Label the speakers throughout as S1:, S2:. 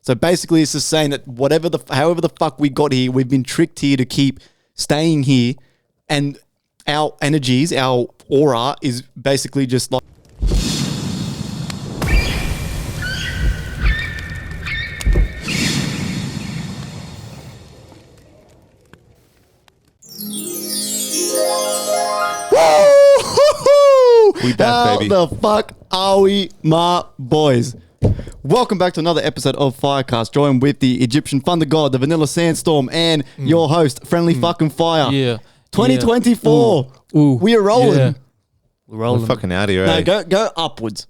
S1: So basically, it's just saying that however the fuck we got here, we've been tricked here to keep staying here, and our energies, our aura is basically just like.
S2: We back, baby.
S1: How the fuck are we, my boys? Welcome back to another episode of FireCast, joined with the Egyptian thunder god, the Vanilla Sandstorm, and your host, FriendlyFire.
S3: Yeah.
S1: 2024.
S3: Ooh.
S1: We are rolling.
S3: Yeah. We're rolling.
S2: We're fucking out here,
S1: No,
S2: eh?
S1: go upwards.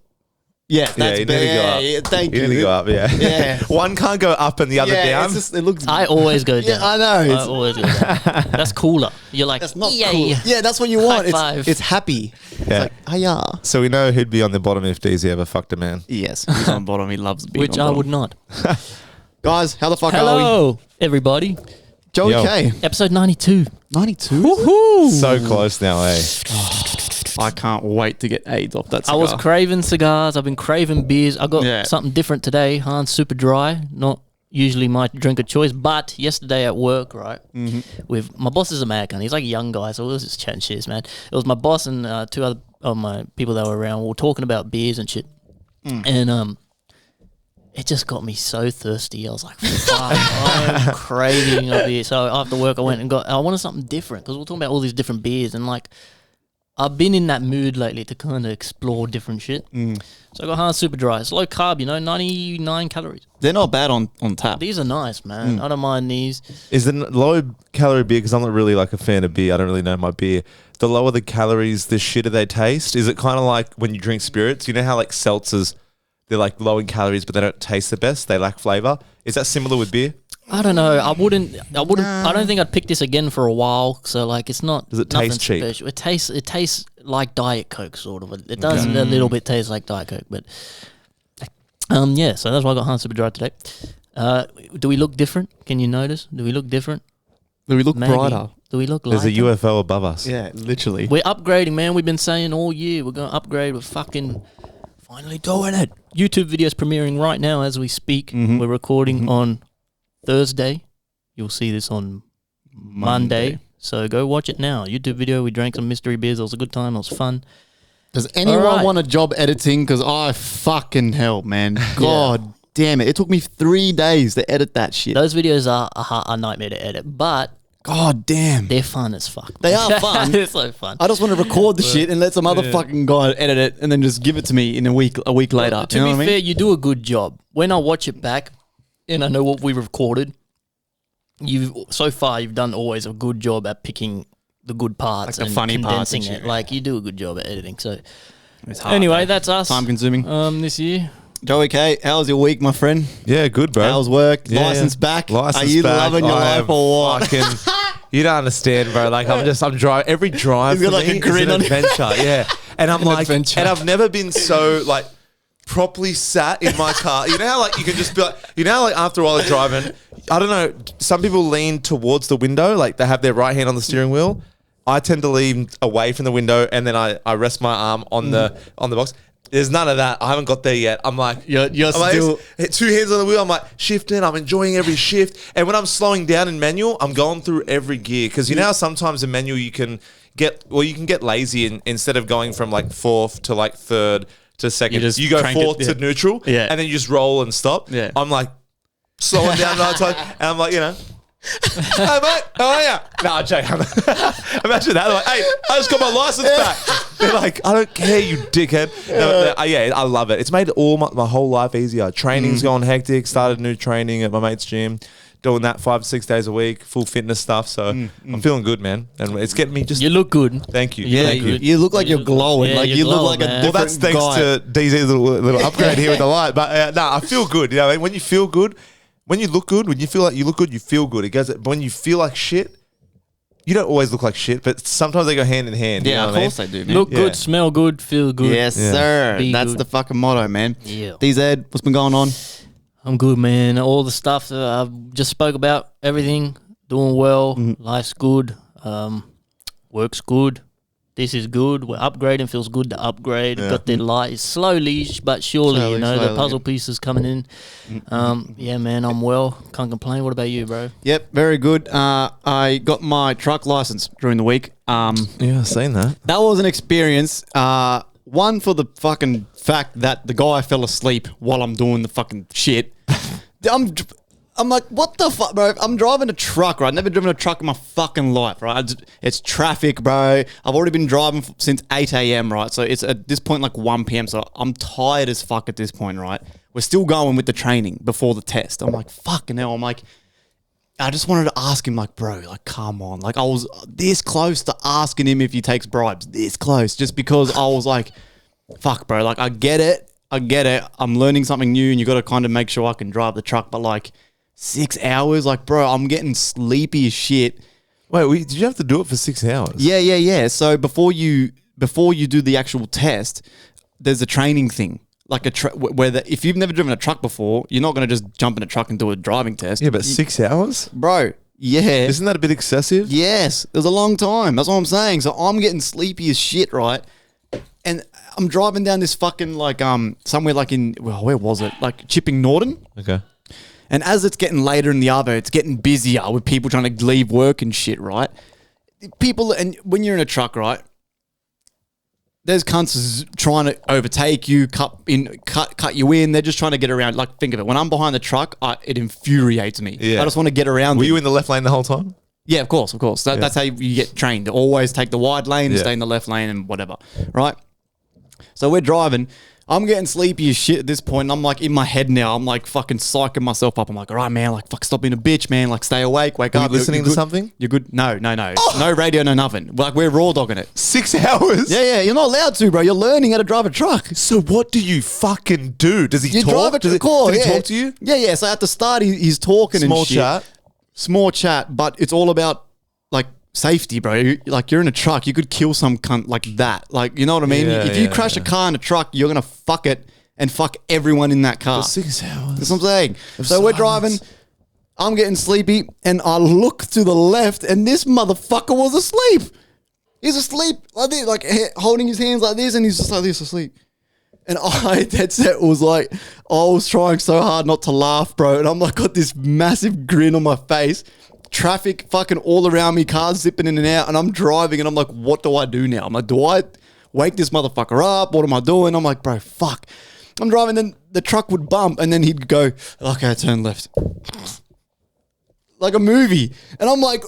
S1: Yeah, that's
S2: you need to go up.
S1: Yeah, thank you.
S2: You need to go up, yeah.
S1: Yeah.
S2: One can't go up and the other
S1: Yeah,
S2: down.
S1: it's just, it looks.
S3: I always go down.
S1: Yeah, I know.
S3: I
S1: It's-
S3: always go down. That's cooler. You're like,
S1: That's not
S3: yay.
S1: cool. Yeah, that's what you want.
S3: High five.
S1: It's happy. It's
S2: Yeah.
S1: like, hiya.
S2: So we know who'd be on the bottom if DZ ever fucked a man.
S1: Yes, he's on bottom. He loves being
S3: Which
S1: on
S3: I
S1: bottom.
S3: would not.
S1: Guys, how the fuck are
S3: Hello, everybody.
S1: we? Joey
S2: Yo.
S1: K.
S3: Episode 92.
S1: 92?
S3: Woohoo!
S2: So close now, eh?
S1: I can't wait to get AIDS off that
S3: I
S1: cigar.
S3: was craving cigars. I've been craving beers. I got
S1: Yeah.
S3: something different today. Hans Super Dry. Not usually my drink of choice, but yesterday at work, right? With my boss is a mad cunt. He's like a young guy, so we was just chatting shit, man. It was my boss and two other of my people that were around. We were talking about beers and shit, and it just got me so thirsty. I was like, fuck, I'm craving a beer. So after work, I went and I wanted something different because we're talking about all these different beers and like. I've been in that mood lately to kind of explore different shit. So I got Hans Super Dry. It's low carb, 99 calories.
S1: They're not bad on tap.
S3: These are nice, man. I don't mind these.
S2: Is the low calorie beer, because I'm not really like a fan of beer, I don't really know my beer, the lower the calories, the shitter they taste? Is it kind of like when you drink spirits? You know how like seltzers, they're like low in calories, but they don't taste the best? They lack flavor. Is that similar with beer?
S3: I don't know. I wouldn't. I don't think I'd pick this again for a while. So like, it's not.
S2: Does it
S3: nothing
S2: taste cheap?
S3: special. It tastes like Diet Coke, sort of. It does a little bit taste like Diet Coke, but yeah. So that's why I got Hans Super Dry today. Do we look different? Can you notice? Do we look different?
S1: Do we look
S3: Maybe.
S1: brighter?
S3: Do we look lighter?
S2: There's a UFO above us.
S1: Yeah, literally.
S3: We're upgrading, man. We've been saying all year we're going to upgrade. We're fucking finally doing it. YouTube videos premiering right now as we speak. We're recording on Thursday. You'll see this on Monday. So go watch it now. YouTube video. We drank some mystery beers. It was a good time. It was fun.
S1: Does anyone
S3: Alright.
S1: want a job editing? Because I fucking hell, man. God damn it. It took me 3 days to edit that shit.
S3: Those videos are a nightmare to edit, but
S1: God damn.
S3: they're fun as fuck.
S1: They are fun.
S3: They're so fun.
S1: I just want to record the shit and let some other fucking guy edit it and then just give it to me in a week later.
S3: To
S1: You know
S3: be
S1: what I mean?
S3: fair, you do a good job. When I watch it back and I know what we recorded, you've done always a good job at picking the good parts
S1: Like the
S3: and
S1: funny parts
S3: condensing
S1: and
S3: it.
S1: shit.
S3: Like you do a good job at editing. So
S1: It's hard,
S3: anyway,
S1: eh?
S3: that's us.
S1: Time consuming.
S3: This year.
S1: Joey K, how's your week, my friend?
S2: Yeah, good, bro.
S1: How's work?
S2: Yeah,
S1: License
S2: yeah.
S1: back?
S2: License
S1: Are you
S2: back.
S1: loving your
S2: I
S1: life
S2: am
S1: or what?
S2: fucking- you don't understand, bro. Like I'm driving every drive.
S1: He's got
S2: for
S1: like
S2: me
S1: a grin
S2: is
S1: on
S2: an
S1: him.
S2: adventure. Yeah, and I'm like,
S1: adventure.
S2: and I've never been so like properly sat in my car. You know how like you can just be like, you know how, like after a while of driving, I don't know. Some people lean towards the window, like they have their right hand on the steering wheel. I tend to lean away from the window, and then I rest my arm on the box. There's none of that. I haven't got there yet. I'm like,
S1: You're
S2: I'm
S1: still...
S2: like, 2 hands on the wheel. I'm like shifting. I'm enjoying every shift. And when I'm slowing down in manual, I'm going through every gear. Because you know how sometimes in manual you can get lazy and instead of going from like fourth to like third to second,
S1: just
S2: you go
S1: crank it,
S2: fourth to neutral.
S1: Yeah.
S2: And then you just roll and stop.
S1: Yeah.
S2: I'm like slowing down the time. And I'm like, hey mate, how are ya? No, I'm joking. Imagine that. They're like, hey, I just got my license back. They're like, I don't care, you dickhead. Yeah, I love it. It's made all my whole life easier. Training's gone hectic. Started new training at my mate's gym. Doing that 5 to 6 days a week, full fitness stuff. So I'm feeling good, man. And it's getting me just.
S3: You look good.
S2: Thank you.
S3: Yeah,
S2: Thank you.
S1: You look like you're glowing.
S3: Yeah,
S1: like
S3: you're
S1: you look
S3: glowing,
S1: like a
S3: man.
S2: Well,
S1: different
S2: that's thanks
S1: guy.
S2: to DZ's little upgrade here with the light. But I feel good. You know, when you feel good, when you look good, when you feel like you look good, you feel good. It goes. But when you feel like shit, you don't always look like shit. But sometimes they go hand in hand.
S1: Yeah,
S2: you know
S1: of
S2: what I
S1: course
S2: mean?
S1: they do, man.
S3: Look
S2: Yeah.
S3: good, smell good, feel good.
S1: Yes,
S2: Yeah.
S1: sir.
S3: Be
S1: That's
S3: good.
S1: the fucking motto, man.
S3: Yeah.
S1: DZ, what's been going on?
S3: I'm good, man. All the stuff that I've just spoke about, everything, doing well. Life's good. Work's good. this is good. We're upgrading. Feels good to upgrade. Got the light slowly but surely. The puzzle pieces coming in. Yeah, man, I'm well. Can't complain. What about you, bro?
S1: Yep, very good. I got my truck license during the week.
S2: Yeah, I've seen that.
S1: That was an experience. One, for the fucking fact that the guy fell asleep while I'm doing the fucking shit. I'm like, what the fuck, bro? I'm driving a truck, right? I've never driven a truck in my fucking life, right? It's traffic, bro. I've already been driving since 8 a.m., right? So it's at this point like 1 p.m. So I'm tired as fuck at this point, right? We're still going with the training before the test. I'm like, fucking hell. I'm like, I just wanted to ask him, like, bro, like, come on. Like, I was this close to asking him if he takes bribes. This close. Just because I was like, fuck, bro. Like, I get it. I'm learning something new and you got to kind of make sure I can drive the truck. But like 6 hours, like, bro, I'm getting sleepy as shit.
S2: Wait, did you have to do it for 6 hours?
S1: Yeah. So before you do the actual test, there's a training thing. Like if you've never driven a truck before, you're not going to just jump in a truck and do a driving test.
S2: Yeah, but 6 hours?
S1: Bro, yeah.
S2: Isn't that a bit excessive?
S1: Yes. It was a long time. That's what I'm saying. So I'm getting sleepy as shit, right? And I'm driving down this fucking like somewhere like where was it? Like Chipping Norton.
S2: Okay.
S1: And as it's getting later in the other, it's getting busier with people trying to leave work and shit, right? People, and when you're in a truck, right, there's cunts trying to overtake you, cut you in. They're just trying to get around. Like, think of it. When I'm behind the truck, it infuriates me. Yeah. I just want to get around.
S2: Were you in the left lane the whole time?
S1: Yeah, of course. That's how you get trained. To always take the wide lane, stay in the left lane and whatever, right? So we're driving. I'm getting sleepy as shit at this point. And I'm like in my head now. I'm like fucking psyching myself up. I'm like, all right, man. Like, fuck, stop being a bitch, man. Like, stay awake. Wake up.
S2: Are you listening to something?
S1: You're good. No. Oh. No radio, no nothing. Like, we're raw dogging it.
S2: 6 hours?
S1: Yeah. You're not allowed to, bro. You're learning how to drive a truck.
S2: So what do you fucking do? Does he talk?
S1: Drive a car.
S2: Does he talk to you?
S1: Yeah. So at the start, he's talking and shit. Small chat. But it's all about like safety, bro. You're in a truck. You could kill some cunt like that. Like, you know what I mean? If you crash a car in a truck, you're going to fuck it and fuck everyone in that car.
S2: For 6 hours.
S1: That's what I'm saying. So we're driving. I'm getting sleepy and I look to the left and this motherfucker was asleep. He's asleep like this, like holding his hands like this and he's just like this asleep. And that set was like, I was trying so hard not to laugh, bro. And I'm like, got this massive grin on my face. Traffic fucking all around me, cars zipping in and out, and I'm driving, and I'm like, what do I do now? I'm like, do I wake this motherfucker up? What am I doing? I'm like, bro, fuck. I'm driving, then the truck would bump, and then he'd go, okay, turn left. Like a movie. And I'm like,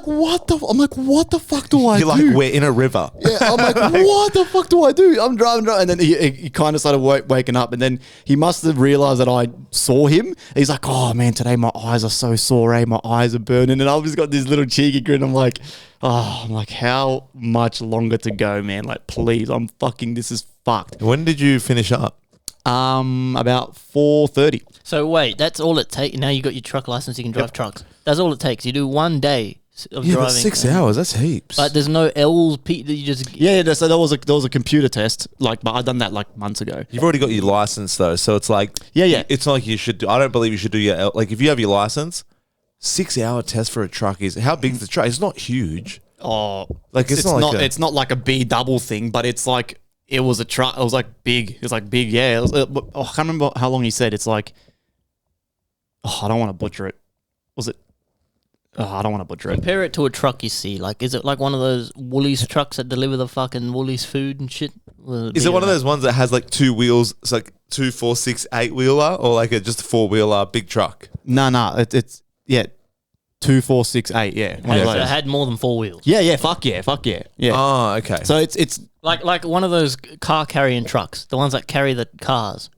S1: what the fuck do I do?
S2: You're like, we're in a river.
S1: Yeah, I'm like, what the fuck do I do? I'm driving, and then he kind of started waking up, and then he must have realized that I saw him. He's like, oh man, today my eyes are so sore, my eyes are burning, and I've just got this little cheeky grin. I'm like, how much longer to go, man? Like, please, this is fucked.
S2: When did you finish up?
S1: About 4:30.
S3: So wait, that's all it takes. Now you got your truck license, you can drive trucks. That's all it takes. You do 1 day of driving.
S2: But 6 hours, that's heaps.
S3: But there's no L's, P that you just...
S1: Yeah, so there was a computer test, but I'd done that like months ago.
S2: You've already got your license though, so it's like...
S1: Yeah.
S2: It's not like you should do... I don't believe you should do your... Like, if you have your license, 6 hour test for a truck is... How big's the truck? It's not huge.
S1: Oh,
S2: like it's
S1: not like a B double thing, but it's like... It was a truck. It was like big. It was like big, yeah. I can't remember how long he said. It's like... I don't want to butcher it. Was it... I don't want to butcher it.
S3: Compare it to a truck you see. Like, is it like one of those Woolies trucks that deliver the fucking Woolies food and shit?
S2: Is it one of those ones that has like 2 wheels? It's like 2, 4, 6, 8 wheeler, or like just a 4-wheeler big truck?
S1: No. It's 2, 4, 6, 8. Yeah.
S3: So it had more than 4 wheels.
S1: Yeah. Fuck yeah. Yeah.
S2: Oh, okay.
S1: So it's
S3: like one of those car carrying trucks, the ones that carry the cars.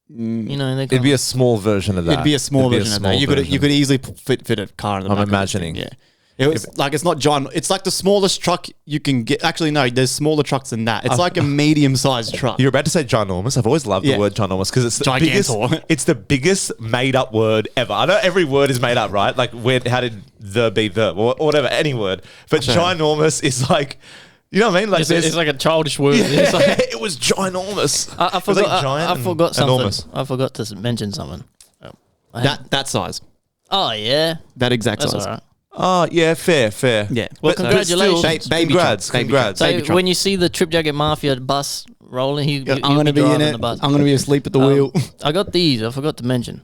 S3: You know,
S2: it'd be a small version of that.
S1: It'd be a small version of that. You could easily fit a car in the back.
S2: I'm imagining.
S1: Yeah. It was like, it's not giant. It's like the smallest truck you can get. Actually, no, there's smaller trucks than that. It's like a medium-sized truck.
S2: You're about to say ginormous. I've always loved the word ginormous because it's the biggest. It's the biggest made-up word ever. I know every word is made up, right? Like, how did the be the or whatever, any word. But ginormous is like... You know what I mean? Like
S3: it's like a childish word.
S2: Yeah,
S3: it's like,
S2: it was ginormous.
S3: I forgot. I forgot something.
S2: Enormous.
S3: I forgot to mention something.
S1: That size.
S3: Oh yeah.
S1: That exact
S3: That's
S1: size.
S3: all right.
S2: Oh, yeah, fair.
S1: Yeah.
S3: Well,
S2: But
S3: congratulations.
S2: still,
S1: Baby
S2: congrats.
S1: truck, baby
S2: Congrats.
S1: truck.
S3: So
S1: Baby truck.
S3: when you see the Trip Jacket Mafia bus rolling, he'll
S1: I'm going to be in
S3: driving
S1: it.
S3: the bus.
S1: I'm going to be asleep at the wheel.
S3: I got these. I forgot to mention.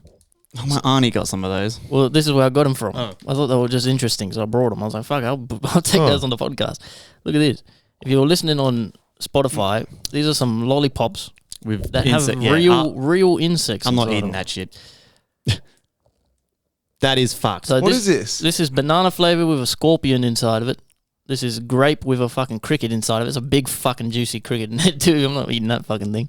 S1: Oh, my auntie got some of those.
S3: Well, this is where I got them from.
S1: Oh.
S3: I thought they were just interesting, so I brought them. I was like, fuck, I'll take those on the podcast. Look at this. If you're listening on Spotify, these are some lollipops
S1: With
S3: that
S1: insect-
S3: have
S1: yeah,
S3: real insects.
S1: I'm not
S3: inside
S1: eating
S3: them.
S1: that shit. That is fucked.
S3: So
S2: What is this?
S3: This is banana flavor with a scorpion inside of it. This is grape with a fucking cricket inside of it. It's a big fucking juicy cricket in it too. I'm not eating that fucking thing.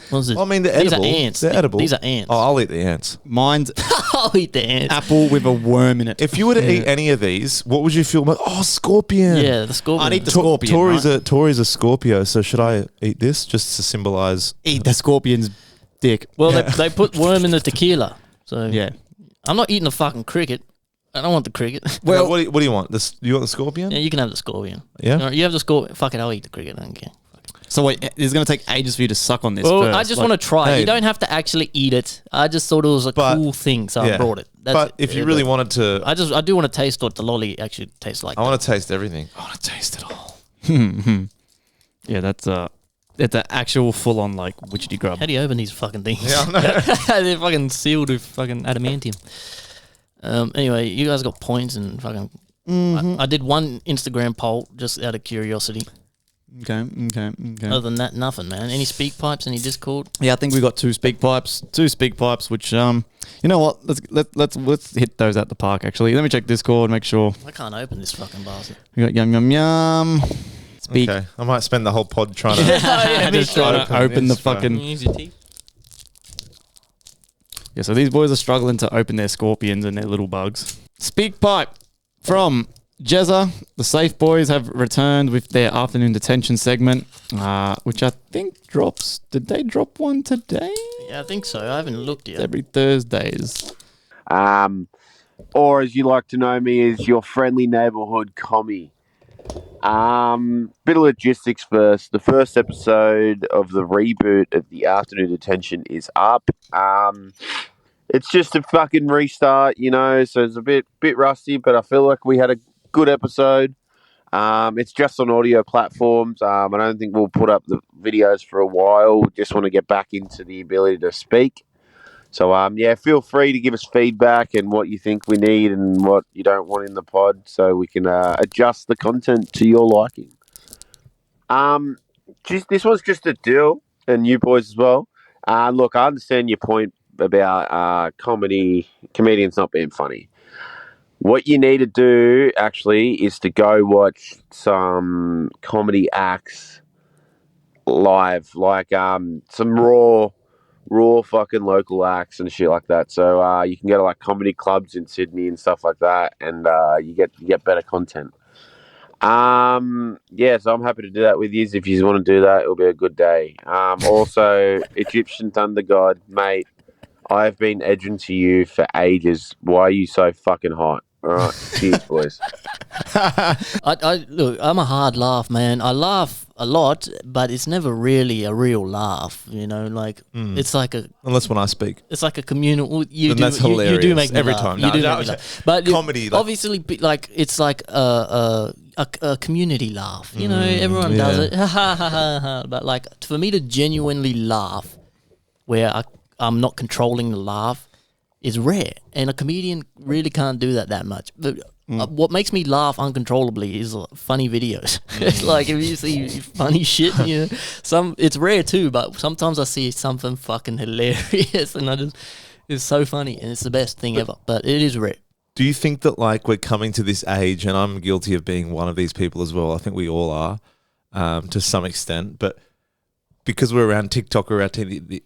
S3: What's this?
S2: I mean, they're
S3: These
S2: edible.
S3: are ants.
S2: They're edible.
S3: These are ants.
S2: Oh, I'll eat the ants.
S1: Mine's
S3: I'll eat the ants.
S1: apple with a worm in it.
S2: If you were to eat any of these, what would you feel? Like, oh, scorpion.
S3: Yeah, the scorpion.
S1: I'd eat the scorpion.
S2: Tori's a Scorpio, so should I eat this just to symbolize?
S1: Eat the scorpion's dick.
S3: Well, they put worm in the tequila. So
S1: Yeah.
S3: I'm not eating the fucking cricket. I don't want the cricket.
S2: Well, what do you want? You want the scorpion?
S3: Yeah, you can have the scorpion.
S2: Yeah?
S3: No, you have the scorpion. Fuck it, I'll eat the cricket. I don't care.
S1: So wait, it's going to take ages for you to suck on this
S3: Well,
S1: first.
S3: I just want to try it.
S2: hey.
S3: You don't have to actually eat it. I just thought it was a
S2: But-
S3: cool thing, so I
S2: Yeah.
S3: brought it. That's
S2: But
S3: it.
S2: if you really wanted to,
S3: I do want to taste what the lolly actually tastes like.
S2: I want to taste everything. I want to taste it all.
S1: Yeah, that's it's an actual full on like witchetty grub.
S3: How do you open these fucking things?
S2: Yeah, I know.
S3: They're fucking sealed with fucking adamantium. Anyway, you guys got points and fucking. I did one Instagram poll just out of curiosity.
S1: Okay.
S3: Other than that, nothing, man. Any speak pipes? Any Discord?
S1: Yeah, I think we got two speak pipes, which you know what? Let's hit those at the park. Actually, let me check Discord, make sure
S3: I can't open this fucking bastard.
S1: we got yum. Speak.
S2: Okay, I might spend the whole pod trying to.
S3: Yeah, me
S1: Just trying to open the
S2: this, bro.
S1: fucking.
S3: Use your teeth.
S1: Yeah, so these boys are struggling to open their scorpions and their little bugs. Speak pipe from Jezza. The Safe Boys have returned with their afternoon detention segment, which I think drops. Did they drop one today?
S3: Yeah, I think so. I haven't looked yet.
S1: Every Thursdays.
S4: Or as you like to know me as your friendly neighborhood commie. Bit of logistics first. The first episode of the reboot of the afternoon detention is up. It's just a fucking restart, you know, so it's a bit rusty, but I feel like we had a good episode. It's just on audio platforms. I don't think we'll put up the videos for a while. Just want to get back into the ability to speak. So, yeah, feel free to give us feedback and what you think we need and what you don't want in the pod so we can adjust the content to your liking. This was just a deal, and you boys as well. Look, I understand your point about comedians not being funny. What you need to do, actually, is to go watch some comedy acts live, like some raw fucking local acts and shit like that. So you can go to like comedy clubs in Sydney and stuff like that, and you get better content. Yeah, so I'm happy to do that with you. If you want to do that, it'll be a good day. Also, Egyptian Thunder God, mate, I've been edging to you for ages. Why are you so fucking hot? All right, cheers, boys.
S3: Look, I'm a hard laugh, man. I laugh a lot, but it's never really a real laugh. You know, like it's like a
S2: Unless when I speak.
S3: it's like a communal.
S2: Then that's
S3: You do
S2: hilarious
S3: make me
S2: every
S3: laugh.
S2: time.
S3: You
S2: No,
S3: do
S2: no,
S3: make me laugh. But
S2: comedy, like-
S3: obviously, like it's like a community laugh. You know, everyone does
S2: yeah.
S3: it. Ha ha ha ha ha. But like for me to genuinely laugh, where I'm not controlling the laugh, is rare, and a comedian really can't do that much. But what makes me laugh uncontrollably is funny videos. It's like if you see funny shit, you know, it's rare too. But sometimes I see something fucking hilarious, and it's so funny, and it's the best thing ever. But it is rare.
S2: Do you think that like we're coming to this age, and I'm guilty of being one of these people as well? I think we all are, to some extent, but because we're around TikTok, we're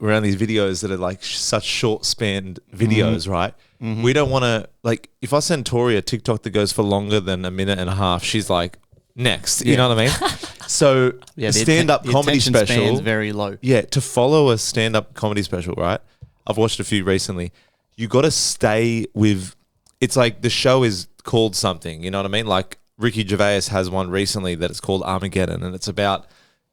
S2: around these videos that are like such short spanned videos, right? Mm-hmm. We don't want to, like, if I send Tori a TikTok that goes for longer than a minute and a half, she's like, next. You know what I mean? So
S1: Yeah,
S2: a
S1: the
S2: stand-up
S1: the
S2: comedy
S1: attention
S2: special.
S1: span's very low.
S2: Yeah, to follow a stand-up comedy special, right? I've watched a few recently. You got to stay with, it's like the show is called something, you know what I mean? Like Ricky Gervais has one recently that it's called Armageddon, and it's about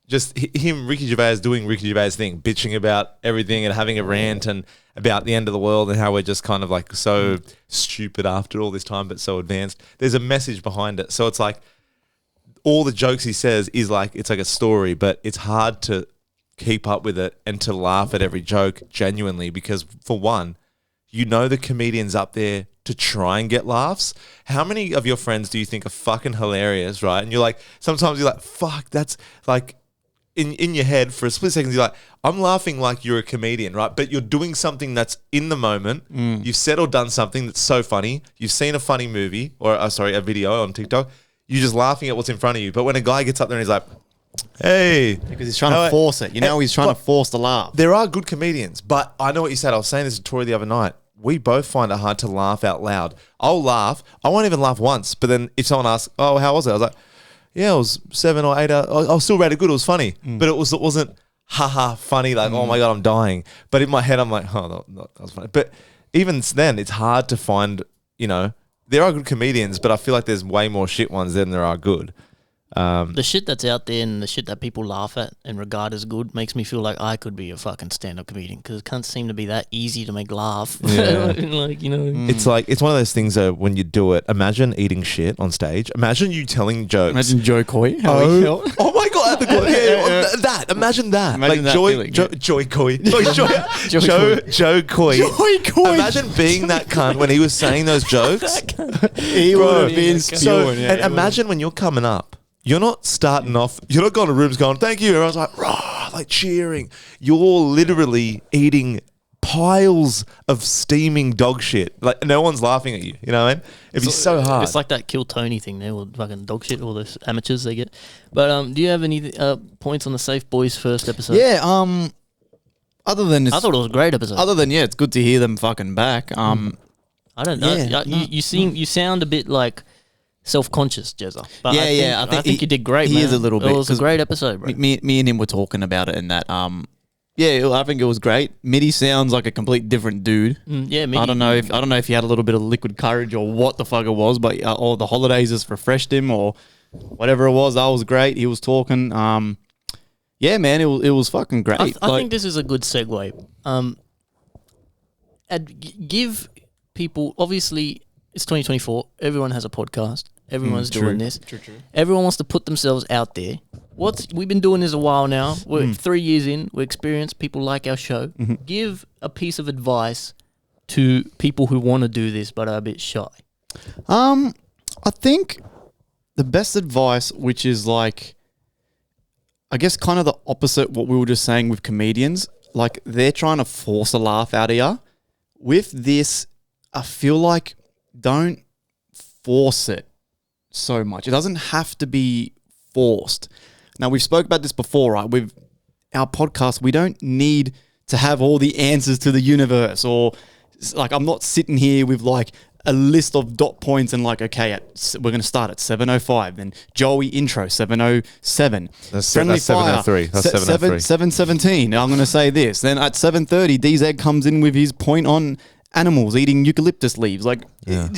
S2: just him, Ricky Gervais, doing Ricky Gervais thing, bitching about everything and having a rant and about the end of the world and how we're just kind of like so stupid after all this time, but so advanced. There's a message behind it. So it's like all the jokes he says is like, it's like a story, but it's hard to keep up with it and to laugh at every joke genuinely because, for one, you know the comedian's up there to try and get laughs. How many of your friends do you think are fucking hilarious, right? And you're like, sometimes you're like, fuck, that's like, in your head for a split second, you're like, I'm laughing like you're a comedian, right? But you're doing something that's in the moment. You've said or done something that's so funny. You've seen a funny movie or, a video on TikTok. You're just laughing at what's in front of you. But when a guy gets up there and he's like, hey.
S1: Because he's trying to force it. He's trying to force the laugh.
S2: There are good comedians, but I know what you said. I was saying this to Tori the other night. We both find it hard to laugh out loud. I'll laugh. I won't even laugh once. But then if someone asks, oh, how was it? I was like, yeah, it was 7 or 8 hours. I was still rated good. It was funny. But it wasn't haha funny, like, oh my God, I'm dying. But in my head, I'm like, oh, that was funny. But even then, it's hard to find, there are good comedians, but I feel like there's way more shit ones than there are good.
S3: The shit that's out there and the shit that people laugh at and regard as good makes me feel like I could be a fucking stand-up comedian because it can't seem to be that easy to make laugh.
S2: Yeah.
S3: It's
S2: like, it's one of those things when you do it, imagine eating shit on stage. Imagine you telling jokes.
S1: Imagine Joe Coy.
S2: Oh my God. That. Imagine that.
S1: Imagine that feeling,
S2: Joy Coy. Joe Coy.
S1: Joy Coy.
S2: Imagine being that cunt when he was saying those jokes.
S1: He would have been spewing.
S2: And imagine when you're coming up. You're not starting off, you're not going to rooms going, thank you. Everyone's like, rah, like cheering. You're literally eating piles of steaming dog shit. Like, no one's laughing at you. You know what I mean? It'd be so hard.
S3: It's like that Kill Tony thing there with fucking dog shit, all those amateurs they get. But do you have any points on the Safe Boys first episode?
S1: Yeah, other than...
S3: I thought it was a great episode.
S1: Other than, it's good to hear them fucking back.
S3: I don't know. You sound a bit like... self-conscious, Jezza. But I think you did great, man.
S1: He is a little bit.
S3: It was a great episode, bro.
S1: Me and him were talking about it and that, I think it was great. Mitty sounds like a complete different dude.
S3: Mitty.
S1: I don't know if he had a little bit of liquid courage or what the fuck it was, but or the holidays just refreshed him or whatever it was. That was great. He was talking. Yeah, man, it was fucking great.
S3: I think this is a good segue. Give people, obviously, it's 2024. Everyone has a podcast. Everyone's doing this.
S1: True.
S3: Everyone wants to put themselves out there. We've been doing this a while now. We're 3 years in. We're experienced. People like our show. Give a piece of advice to people who want to do this but are a bit shy.
S1: I think the best advice, which is like, I guess kind of the opposite what we were just saying with comedians, like they're trying to force a laugh out of you. With this, I feel like don't force it so much. It doesn't have to be forced. Now, we've spoke about this before, right? With our podcast, we don't need to have all the answers to the universe, or like I'm not sitting here with like a list of dot points and like, okay, we're going to start at 7:05, then Joey intro 7:07.
S2: That's 7:03. That's 7:03.
S1: 7:17. I'm going to say this. Then at 7:30, DZ comes in with his point on animals eating eucalyptus leaves, like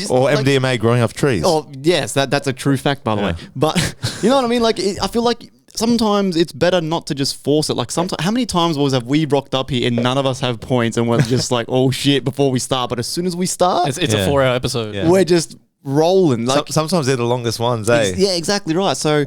S2: or MDMA growing off trees.
S1: Oh yes, that's a true fact, by the way. But you know what I mean? Like I feel like sometimes it's better not to just force it. Like sometimes, how many times have we rocked up here and none of us have points and we're just like, oh shit, before we start. But as soon as we start,
S3: it's a 4-hour episode.
S2: Yeah.
S1: We're just rolling. Like
S2: sometimes they're the longest ones, eh?
S1: Yeah, exactly right. So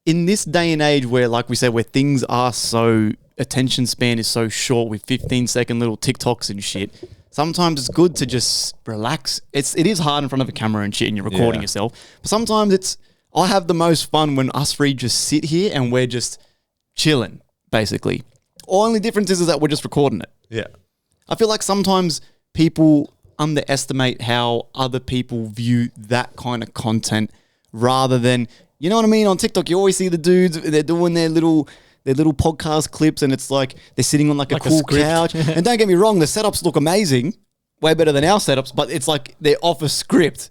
S1: in this day and age where, like we said, where things are so, attention span is so short with 15-second little TikToks and shit, sometimes it's good to just relax. It is hard in front of a camera and shit and you're recording yourself. But sometimes I have the most fun when us three just sit here and we're just chilling, basically. Only difference is that we're just recording it.
S2: Yeah.
S1: I feel like sometimes people underestimate how other people view that kind of content rather than, you know what I mean? On TikTok, you always see the dudes, they're doing their little podcast clips and it's like they're sitting on like a cool couch. And don't get me wrong, the setups look amazing, way better than our setups, but it's like they're off a script.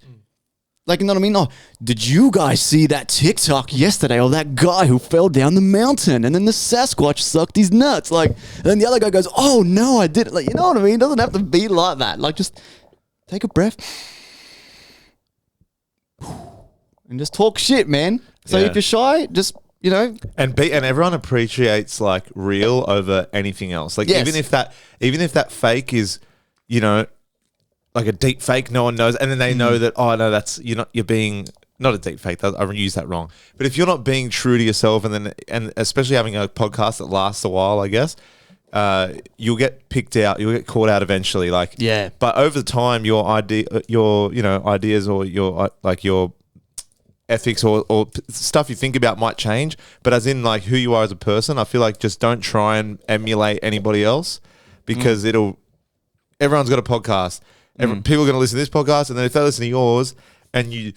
S1: Like, you know what I mean? Oh, did you guys see that TikTok yesterday of that guy who fell down the mountain and then the Sasquatch sucked his nuts? Like, and then the other guy goes, oh no, I didn't. Like, you know what I mean? It doesn't have to be like that. Like, just take a breath and just talk shit, man. So if you're shy, just, you know,
S2: and everyone appreciates like real over anything else. Like
S1: Yes.
S2: even if that fake is, you know, like a deep fake, no one knows, and then they know that you're being not a deep fake. I used that wrong. But if you're not being true to yourself, and especially having a podcast that lasts a while, I guess. You'll get picked out. You'll get caught out eventually. Like,
S1: Yeah.
S2: But over time, your ideas or your ethics or stuff you think about might change. But as in like who you are as a person, I feel like just don't try and emulate anybody else because everyone's got a podcast. People are going to listen to this podcast, and then if they listen to yours, and you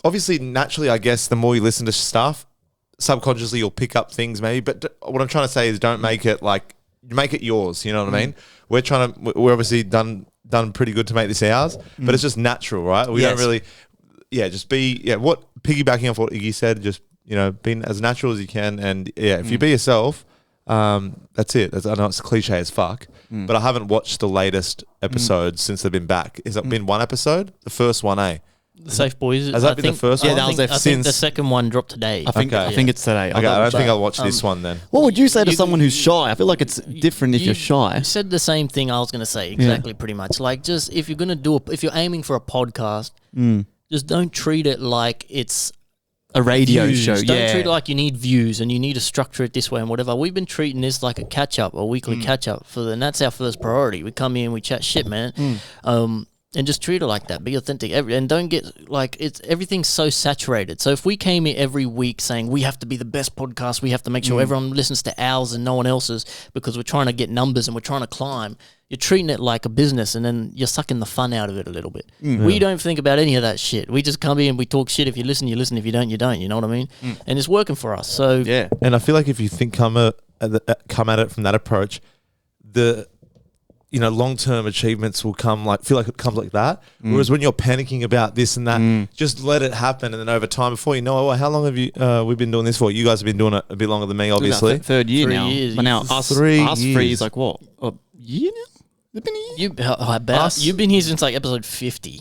S2: obviously naturally, I guess, the more you listen to stuff, subconsciously you'll pick up things maybe. But what I'm trying to say is, don't make it like. Make it yours, you know what I mean? We're obviously done pretty good to make this ours, but it's just natural, right? We don't really, just be, what, piggybacking off what Iggy said, just, you know, being as natural as you can. And if you be yourself, that's it. I know it's cliche as fuck, but I haven't watched the latest episodes since they've been back. Has it been one episode? The first one, eh?
S3: The Safe Boys.
S2: Has that been the first one?
S1: Yeah, that was
S3: I think the second one dropped today.
S1: I think it's today.
S2: Okay, I don't think I'll watch this one then.
S1: What would you say to someone who's shy? I feel like it's different if you're shy.
S3: You said the same thing I was going to say, exactly, pretty much. Like, just if you're going to if you're aiming for a podcast, just don't treat it like it's
S1: a radio
S3: views.
S1: show.
S3: Don't treat it like you need views and you need to structure it this way and whatever. We've been treating this like a catch-up, a weekly catch-up, and that's our first priority. We come in, we chat shit, man. And just treat it like that. Be authentic. And don't get, like, everything's so saturated. So if we came here every week saying we have to be the best podcast, we have to make sure everyone listens to ours and no one else's because we're trying to get numbers and we're trying to climb, you're treating it like a business and then you're sucking the fun out of it a little bit. We don't think about any of that shit. We just come here and we talk shit. If you listen, you listen. If you don't, you don't. You know what I mean? And it's working for us. So
S1: Yeah.
S2: And I feel like if you come at it from that approach, long-term achievements will come feel like it comes like that. Whereas when you're panicking about this and that, just let it happen. And then over time, before you know it, how long have we've been doing this for? You guys have been doing it a bit longer than me, obviously.
S1: Third year
S3: 3
S1: now.
S3: years.
S1: But now us
S2: 3
S1: three
S2: years.
S1: is like what? A year now? It's been a year?
S3: you've been here since like episode 50.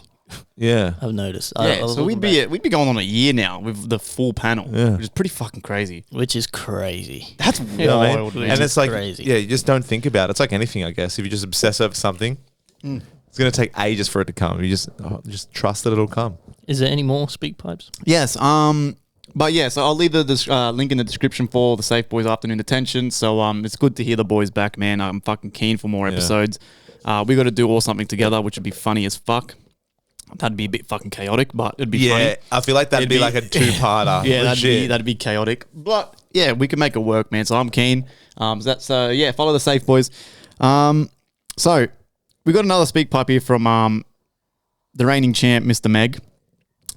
S2: Yeah.
S3: I've noticed.
S1: So we'd be going on a year now with the full panel,
S2: Yeah.
S1: which is pretty fucking crazy.
S3: which is crazy.
S1: That's
S2: You know what I mean?
S1: wild.
S2: And it's like,
S3: crazy.
S2: you just don't think about it. It's like anything, I guess. If you just obsess over something, it's going to take ages for it to come. You just trust that it'll come.
S3: Is there any more speak pipes?
S1: Yes. But yeah, so I'll leave the link in the description for the Safe Boys Afternoon Detention. So it's good to hear the boys back, man. I'm fucking keen for more episodes. We got to do all something together, which would be funny as fuck. That'd be a bit fucking chaotic, but it'd be funny.
S2: Yeah, I feel like that'd be like a two-parter.
S1: Yeah,
S2: Legit.
S1: that'd be chaotic. But yeah, we can make it work, man. So I'm keen. Follow the Safe Boys. So we got another speak pipe here from the reigning champ, Mr. Meg.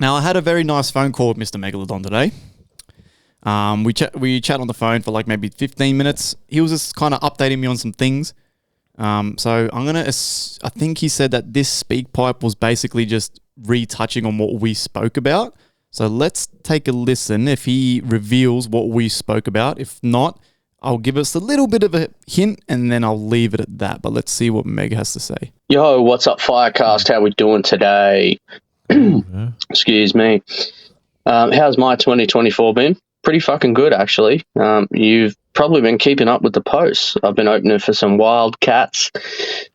S1: Now I had a very nice phone call with Mr. Megalodon today. We chat on the phone for like maybe 15 minutes. He was just kind of updating me on some things. So I think he said that this speak pipe was basically just retouching on what we spoke about. So let's take a listen if he reveals what we spoke about. If not, I'll give us a little bit of a hint and then I'll leave it at that. But let's see what Meg has to say.
S5: Yo, what's up, FireCast? How we doing today? Excuse me. How's my 2024 been? Pretty fucking good, actually. You've probably been keeping up with the posts. I've been opening for some wild cats,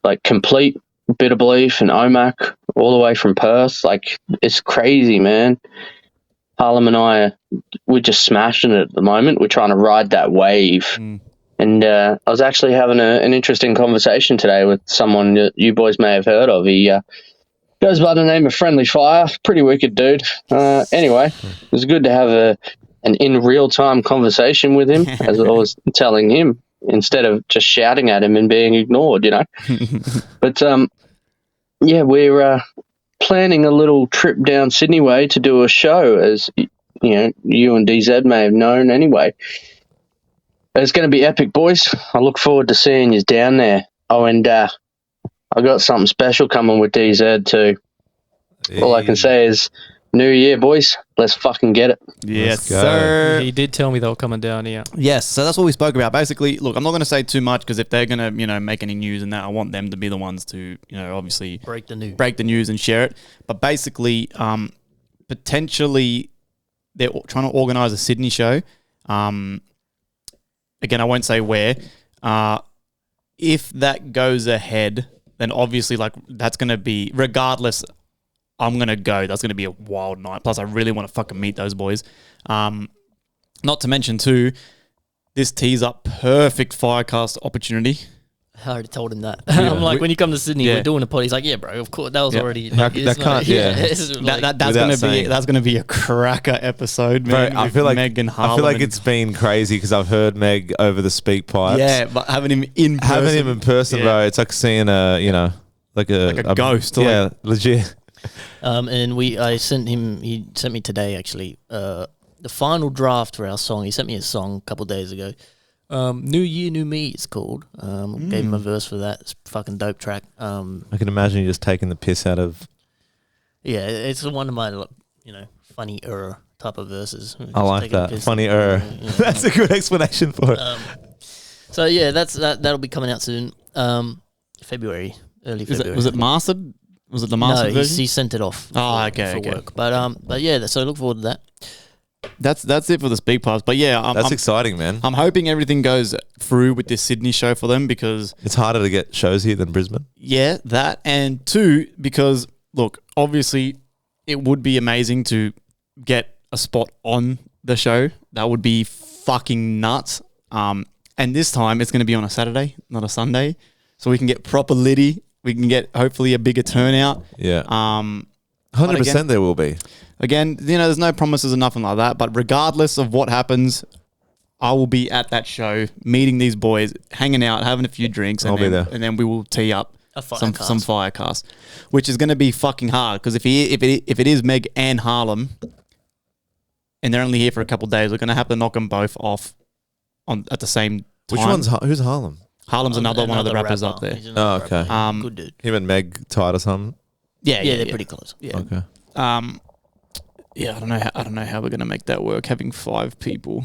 S5: like Complete, Bitter Belief, and OMAC, all the way from Perth. Like, it's crazy, man. Harlem and I, we're just smashing it at the moment. We're trying to ride that wave. And I was actually having an interesting conversation today with someone that you boys may have heard of. He goes by the name of FriendlyFire. Pretty wicked dude. Anyway, it was good to have an in real-time conversation with him, as I was telling him, instead of just shouting at him and being ignored, you know. But, we're planning a little trip down Sydney way to do a show, as, you know, you and DZ may have known anyway. It's going to be epic, boys. I look forward to seeing you down there. Oh, and I got something special coming with DZ too. All I can say is, New Year, boys. Let's fucking get it.
S1: Yes,
S2: go.
S1: sir.
S6: He did tell me they were coming down here.
S1: Yes, so that's what we spoke about. Basically, look, I'm not going to say too much because if they're going to, make any news and that, I want them to be the ones to, obviously
S3: Break the news
S1: and share it. But basically, potentially, they're trying to organise a Sydney show. Again, I won't say where. If that goes ahead, then obviously, like, that's going to be, regardless, I'm going to go. That's going to be a wild night. Plus, I really want to fucking meet those boys. Not to mention, too, this tees up perfect FireCast opportunity.
S3: I already told him that. I'm like, when you come to Sydney,
S1: Yeah.
S3: we're doing a pod. He's like, yeah, bro, of course. That was already.
S2: That can't- yeah.
S3: it's like-
S1: That's gonna be a cracker episode, man.
S2: Bro, I
S1: with
S2: feel like
S1: Meg and
S2: I
S1: Harlem
S2: feel like
S1: and-
S2: it's been crazy because I've heard Meg over the speak pipes.
S1: yeah, but having him in person,
S2: bro. It's like seeing like a
S1: ghost,
S2: Yeah, legit.
S3: And I sent him. He sent me today actually. The final draft for our song. He sent me a song a couple of days ago. New Year, New Me, it's called. Gave him a verse for that. It's a fucking dope track.
S2: I can imagine you just taking the piss out of.
S3: Yeah, it's one of my, funny type of verses.
S2: I
S3: Just
S2: like
S3: taking a
S2: that.
S3: piss.
S2: Funny
S3: Yeah.
S2: That's a good explanation for it.
S3: So yeah, that'll be coming out soon. February, early February.
S1: Was it mastered? Was it the mastered
S3: No,
S1: version?
S3: he sent it off.
S1: Okay,
S3: for
S1: okay.
S3: work. But yeah, so look forward to that.
S1: That's it for the speak pipes. But yeah,
S2: That's exciting, man.
S1: I'm hoping everything goes through with this Sydney show for them because
S2: It's harder to get shows here than Brisbane.
S1: yeah, that, and two, because look, obviously it would be amazing to get a spot on the show. That would be fucking nuts. And this time it's going to be on a Saturday, not a Sunday, so we can get proper litty. We can get hopefully a bigger turnout.
S2: Yeah.
S1: 100%
S2: 100% there will be.
S1: Again, there's no promises or nothing like that. But regardless of what happens, I will be at that show, meeting these boys, hanging out, having a few drinks, and
S2: I'll be there.
S1: and then we will tee up some
S3: FireCast.
S1: FireCast, which is going to be fucking hard because if it is Meg and Harlem, and they're only here for a couple of days, we're going to have to knock them both off at the same time.
S2: Which one's who's Harlem?
S1: Harlem's another one of the rappers
S3: rapper.
S1: up there.
S3: He's another
S2: Oh, okay.
S3: rapper. Good dude.
S2: Him and Meg tied or something.
S1: Yeah,
S3: Yeah, they're pretty close.
S1: Yeah.
S2: Okay.
S1: Yeah, I don't know how we're going to make that work. Having 5 people.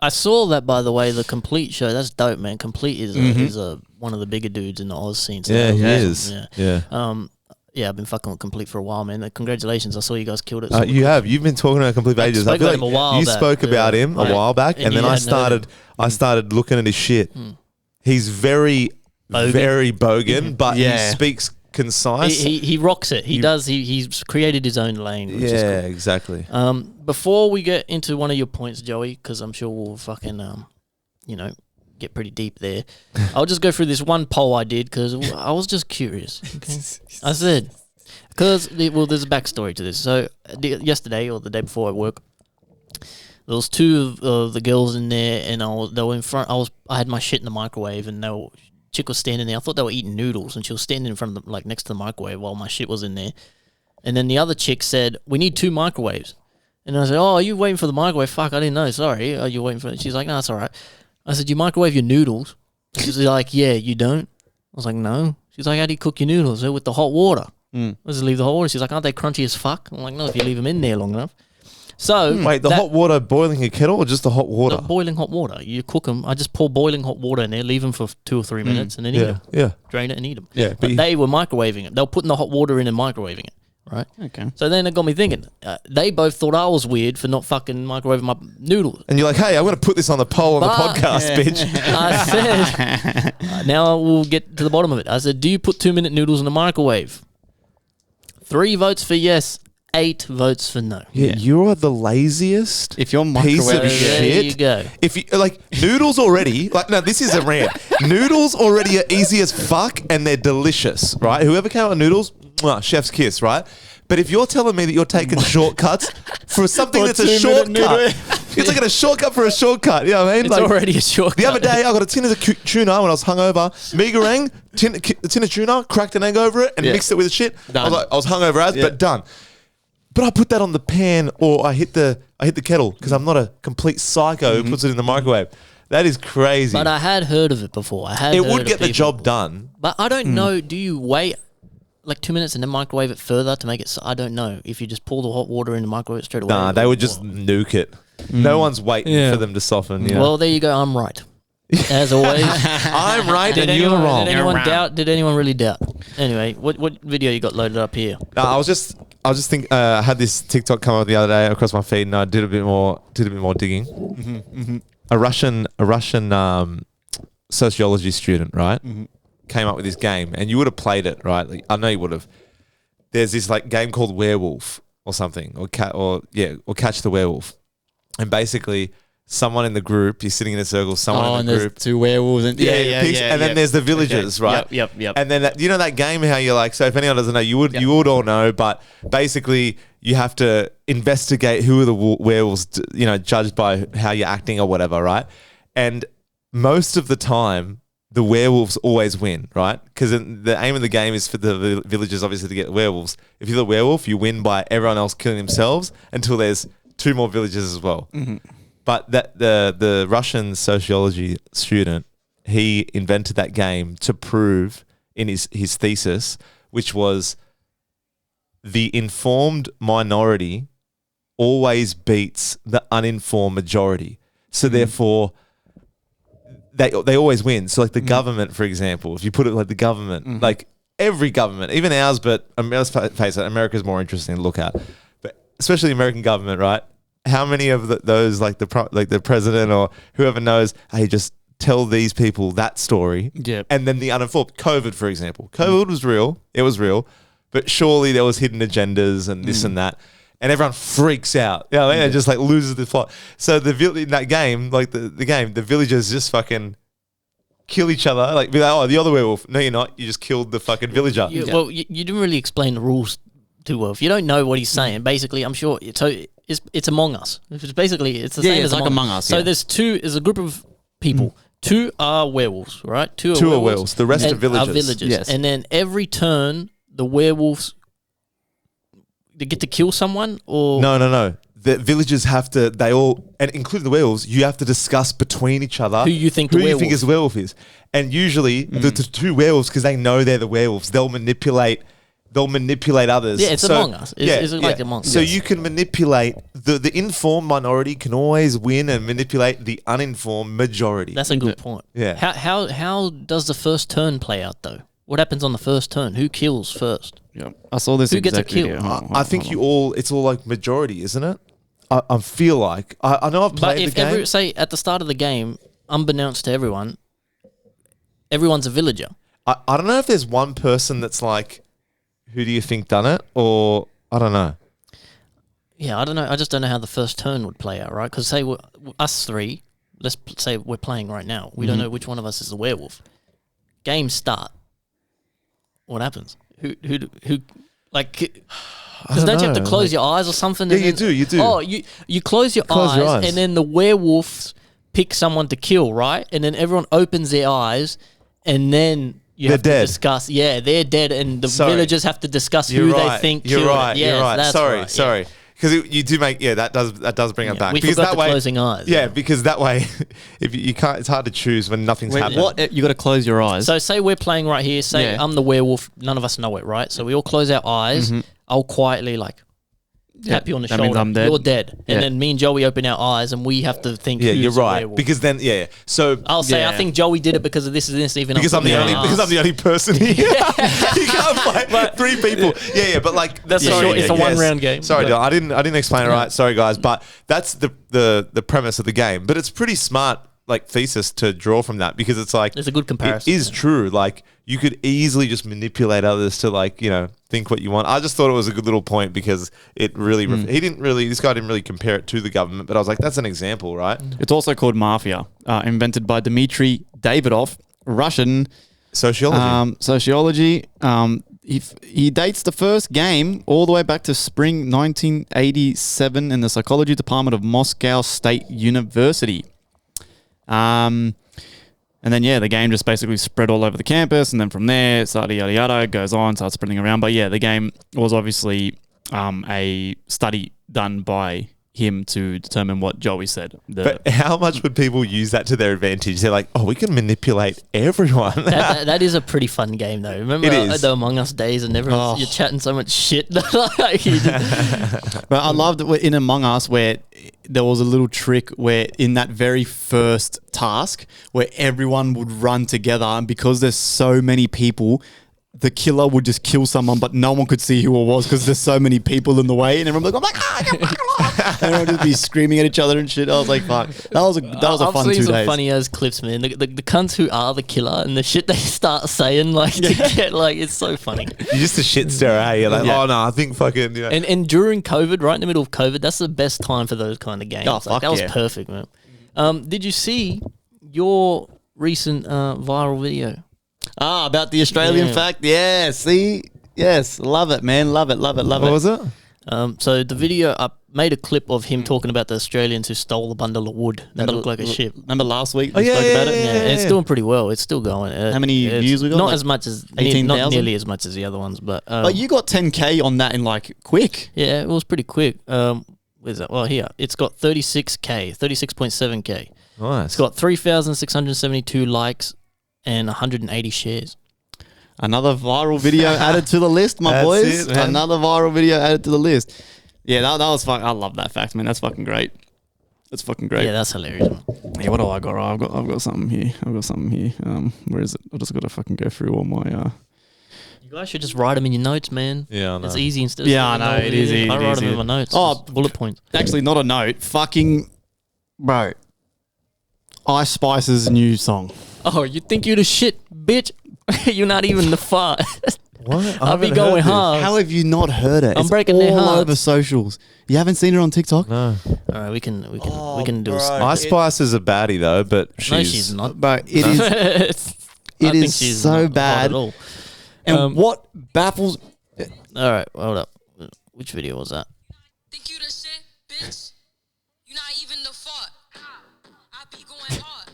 S3: I saw that, by the way, the Complete show. That's dope, man. Complete is one of the bigger dudes in the Oz scene. So
S2: Yeah,
S3: that was
S2: he
S3: awesome.
S2: is.
S3: Yeah. Yeah, I've been fucking with Complete for a while, man. Congratulations. I saw you guys killed it.
S2: You have. You've been talking about Complete for ages.
S3: spoke
S2: I feel
S3: about him a while
S2: you
S3: back.
S2: spoke about him a
S3: Yeah.
S2: while back,
S3: And
S2: and then
S3: you
S2: I
S3: hadn't heard
S2: started looking at his shit. He's very,
S3: Bogan.
S2: very bogan, but
S1: Yeah.
S2: he speaks concise.
S3: He rocks it. He's created his own lane. Which is
S2: yeah,
S3: cool.
S2: exactly.
S3: Before we get into one of your points, Joey, because I'm sure we'll fucking, get pretty deep there. I'll just go through this one poll I did because I was just curious. Okay? I said, there's a backstory to this. So yesterday or the day before at work, there was 2 of the girls in there, and they were in front. I had my shit in the microwave, and chick was standing there. I thought they were eating noodles, and she was standing in front of next to the microwave while my shit was in there. And then the other chick said, "We need 2 microwaves." And I said, "Oh, are you waiting for the microwave? Fuck, I didn't know. Sorry. Are you waiting for it?" She's like, "No, that's all right." I said, "You microwave your noodles?" She's like, "Yeah, you don't?" I was like, "No." She's like, "How do you cook your noodles?" "With the hot water." I just leave the hot water. She's like, "Aren't they crunchy as fuck?" I'm like, "No, if you leave them in there long enough." So
S2: Wait, the hot water boiling a kettle or just the hot water?
S3: the boiling hot water. You cook them. I just pour boiling hot water in there, leave them for 2 or 3 minutes, and then eat them.
S2: yeah.
S3: Drain it and eat them.
S2: Yeah,
S3: but
S2: but
S3: they were microwaving it. They were putting the hot water in and microwaving it. Right.
S1: Okay.
S3: So then it got me thinking. They both thought I was weird for not fucking microwaving my noodles.
S2: And you're like, hey, I'm going to put this on the poll on the
S3: But-
S2: podcast, bitch.
S3: I said, now we'll get to the bottom of it. I said, do you put 2-minute noodles in the microwave? 3 votes for yes, 8 votes for no.
S2: Yeah, you're the laziest
S1: If you're
S2: piece
S1: microwave,
S2: of
S3: There
S2: shit.
S3: you go.
S2: If you like noodles already, no, this is a rant. Noodles already are easy as fuck and they're delicious, right? Whoever came up with noodles, mwah, chef's kiss, right? But if you're telling me that you're taking shortcuts for something
S1: For
S2: that's a
S1: 2-minute noodle.
S2: shortcut, it's like a shortcut for a shortcut. You know what I mean?
S3: It's already a shortcut.
S2: The other day, I got a tin of tuna when I was hungover. Megarang, tin of tuna, cracked an egg over it, and
S1: Yeah.
S2: mixed it with the shit.
S1: Done.
S2: I was hungover as, but done. But I put that on the pan, or I hit the kettle because I'm not a complete psycho who puts it in the microwave. That is crazy.
S3: But I had heard of it before.
S2: It would get the job done.
S3: But I don't know. Do you wait like 2 minutes and then microwave it further to make it? I don't know. If you just pour the hot water in the microwave straight away.
S2: Nah, they would just nuke it. No one's waiting
S6: Yeah.
S2: for them to soften. You know?
S3: Well, there you go. I'm right. As always.
S2: I'm right
S3: Did
S2: and you're
S3: anyone,
S2: wrong.
S3: Did anyone doubt? Did anyone really doubt? Anyway, what video you got loaded up here?
S2: No, I was just I just think I had this TikTok come up the other day across my feed, and I did a bit more digging. A Russian sociology student, right, came up with this game, and you would have played it, right? Like, I know you would have. There's this like game called Werewolf or something, or Catch the Werewolf, and basically someone in the group, you're sitting in a circle, someone in the group,
S1: there's 2 werewolves, and
S2: then there's the villagers, right?
S1: Yep.
S2: And then you know that game how you're like, so if anyone doesn't know, you would all know, but basically you have to investigate who are the werewolves, judged by how you're acting or whatever, right? And most of the time, the werewolves always win, right? Because the aim of the game is for the villagers, obviously, to get werewolves. If you're the werewolf, you win by everyone else killing themselves until there's 2 more villagers as well. But the Russian sociology student, he invented that game to prove in his thesis, which was the informed minority always beats the uninformed majority. So therefore, they always win. So like the government, for example, if you put it like the government, like every government, even ours, but let's face it, America's more interesting to look at. But especially the American government, right? How many of those like the president or whoever knows, hey, just tell these people that story.
S1: Yep.
S2: And then the uninformed. COVID, for example. COVID was real. It was real. But surely there was hidden agendas and this and that. And everyone freaks out. You know what I mean? And just like loses the plot. So in that game, like the game, the villagers just fucking kill each other. Like, be like, oh, the other werewolf. No, you're not. You just killed the fucking villager.
S3: Well, you didn't really explain the rules too well. If you don't know what he's saying, basically, I'm sure. It's Among Us. It's basically the same as
S1: like Among Us.
S3: So there's a group of people. 2 are werewolves, right? 2
S2: are werewolves. The rest are villagers.
S1: Yes.
S3: And then every turn, the werewolves they get to kill someone, or
S2: No. The villagers have to. They all, and including the werewolves, you have to discuss between each other
S3: who you think
S2: the
S3: werewolf
S2: is. And usually the 2 werewolves, because they know they're the werewolves, they'll manipulate others.
S3: Yeah, it's Among Us. It's like Among Us.
S2: So you can manipulate the informed minority can always win and manipulate the uninformed majority.
S3: That's a good point.
S2: Yeah.
S3: How does the first turn play out though? What happens on the first turn? Who kills first?
S1: Yeah, I saw this.
S3: Who gets a
S1: exactly
S3: kill?
S1: here.
S2: I think it's all like majority, isn't it? I feel like I know I've played the game.
S3: But if say at the start of the game, unbeknownst to everyone, everyone's a villager.
S2: I don't know if there's one person that's like, who do you think done it? Or I don't know.
S3: Yeah, I don't know. I just don't know how the first turn would play out, right? Because say us 3, let's say we're playing right now. We don't know which one of us is the werewolf. Game start. What happens? Who like? Because don't you have to close your eyes or something?
S2: Yeah, you do.
S3: Oh, you close your eyes, and then the werewolves pick someone to kill, right? And then everyone opens their eyes, and then you have to discuss. Yeah, they're dead, and the villagers have to discuss who they think killed it.
S2: You're right.
S3: That's
S2: Sorry.
S3: Yeah.
S2: Because you do make that does bring it back.
S3: We
S2: because
S3: forgot
S2: that
S3: the
S2: way,
S3: closing eyes.
S2: Yeah, because that way, if you can't, it's hard to choose when nothing's happening.
S1: What? You got to close your eyes.
S3: So say we're playing right here. Say I'm the werewolf. None of us know it, right? So we all close our eyes. I'll quietly tap you on the shoulder.
S1: Means I'm dead.
S3: You're dead. And then me and Joey open our eyes, and we have to think.
S2: Yeah,
S3: who's
S2: you're
S3: the
S2: right.
S3: werewolf.
S2: Because then, so
S3: I'll say I think Joey did it because of this and this. Even
S2: because I'm the only person here. You can't play 3 people. Yeah, but like
S3: that's it's a 1-round game.
S2: Sorry, Dylan, I didn't explain it right. Sorry, guys, but that's the premise of the game. But it's pretty smart. Like thesis to draw from that, because it's like
S3: it's a good comparison.
S2: It is true. Like you could easily just manipulate others to think what you want. I just thought it was a good little point because it really this guy didn't really compare it to the government, but I was like, that's an example, right?
S1: It's also called Mafia, invented by Dmitry Davidov, Russian sociology. He dates the first game all the way back to spring 1987 in the psychology department of Moscow State University. And then, the game just basically spread all over the campus. And then from there, yada, yada, yada, goes on, starts spreading around. But the game was obviously a study done by him to determine what Joey said.
S2: But how much would people use that to their advantage? They're like, oh, we can manipulate everyone.
S3: that is a pretty fun game, though. Remember the Among Us days and everyone, you're chatting so much shit. But
S1: I loved it in Among Us where there was a little trick where in that very first task where everyone would run together, and because there's so many people, the killer would just kill someone, but no one could see who it was because there's so many people in the way, and everyone like, I get fucking lost. And everyone would just be screaming at each other and shit. I was like, fuck. That was a fun 2
S3: I've seen some
S1: days.
S3: funny ass clips, man. The cunts who are the killer and the shit they start saying, like, to get, like, it's so funny.
S2: You're just a shit stirrer, hey? You're like,
S1: Yeah.
S2: oh no, I think fucking, you know.
S3: And during COVID, right in the middle of COVID, that's the best time for those kind of games.
S1: Oh,
S3: Like,
S1: fuck
S3: that was
S1: yeah.
S3: perfect, man. Did you see your recent viral video?
S1: About the Australian
S3: Yeah.
S1: fact. Yeah, see? Yes, love it, man. Love it.
S2: What was it?
S3: So the video, I made a clip of him talking about the Australians who stole a bundle of wood that looked like a ship.
S1: Remember last week
S2: Oh,
S1: we
S2: yeah,
S1: spoke
S2: yeah,
S1: about it?
S2: yeah,
S3: Yeah, it's doing pretty well. It's still going.
S1: How many
S3: It's
S1: views we got?
S3: Not
S1: Like
S3: as much as
S1: 18,000?
S3: not nearly as much as the other ones, but
S1: But you got 10K on that in like quick.
S3: yeah, it was pretty quick. Where's that? Well, here it's got 36K, 36.7K.
S2: Nice.
S3: It's got 3,672 likes and 180 shares.
S1: Another viral video added to the list, my
S2: That's
S1: boys.
S2: it, man.
S1: Another viral video added to the list. Yeah, that was fun. I love that fact, man. That's fucking great. That's fucking great.
S3: Yeah, that's hilarious. Man.
S1: Yeah, what do I got? Oh, I've got something here. Where is it? I just got to fucking go through all my.
S3: You guys should just write them in your notes, man.
S2: Yeah, I know.
S3: It's easy instead.
S1: Yeah, I know, it is easy,
S3: I
S1: it
S3: write
S1: is
S3: them in
S1: easy.
S3: my notes.
S1: Oh,
S3: Just bullet points.
S1: Actually, not a note. Fucking bro. Ice Spice's new song.
S3: Oh, you think you the shit, bitch? You're not even the fart.
S2: What?
S3: I'll be
S2: haven't
S3: going
S2: heard this.
S3: hard.
S1: How have you not heard it?
S3: I'm
S1: It's
S3: breaking their
S1: all
S3: hearts.
S1: over socials. You haven't seen it on TikTok?
S2: No.
S3: All right, we can do
S1: bro.
S3: a
S2: Ice Spice is a baddie though, but
S3: No, she's not.
S1: But it is.
S3: I
S1: It
S3: think
S1: is
S3: she's
S1: so
S3: not hot
S1: bad.
S3: at all.
S1: And what baffles.
S3: All right, hold up. Which video was that?
S7: Think you the shit, bitch? You not even the fault. I be going hard.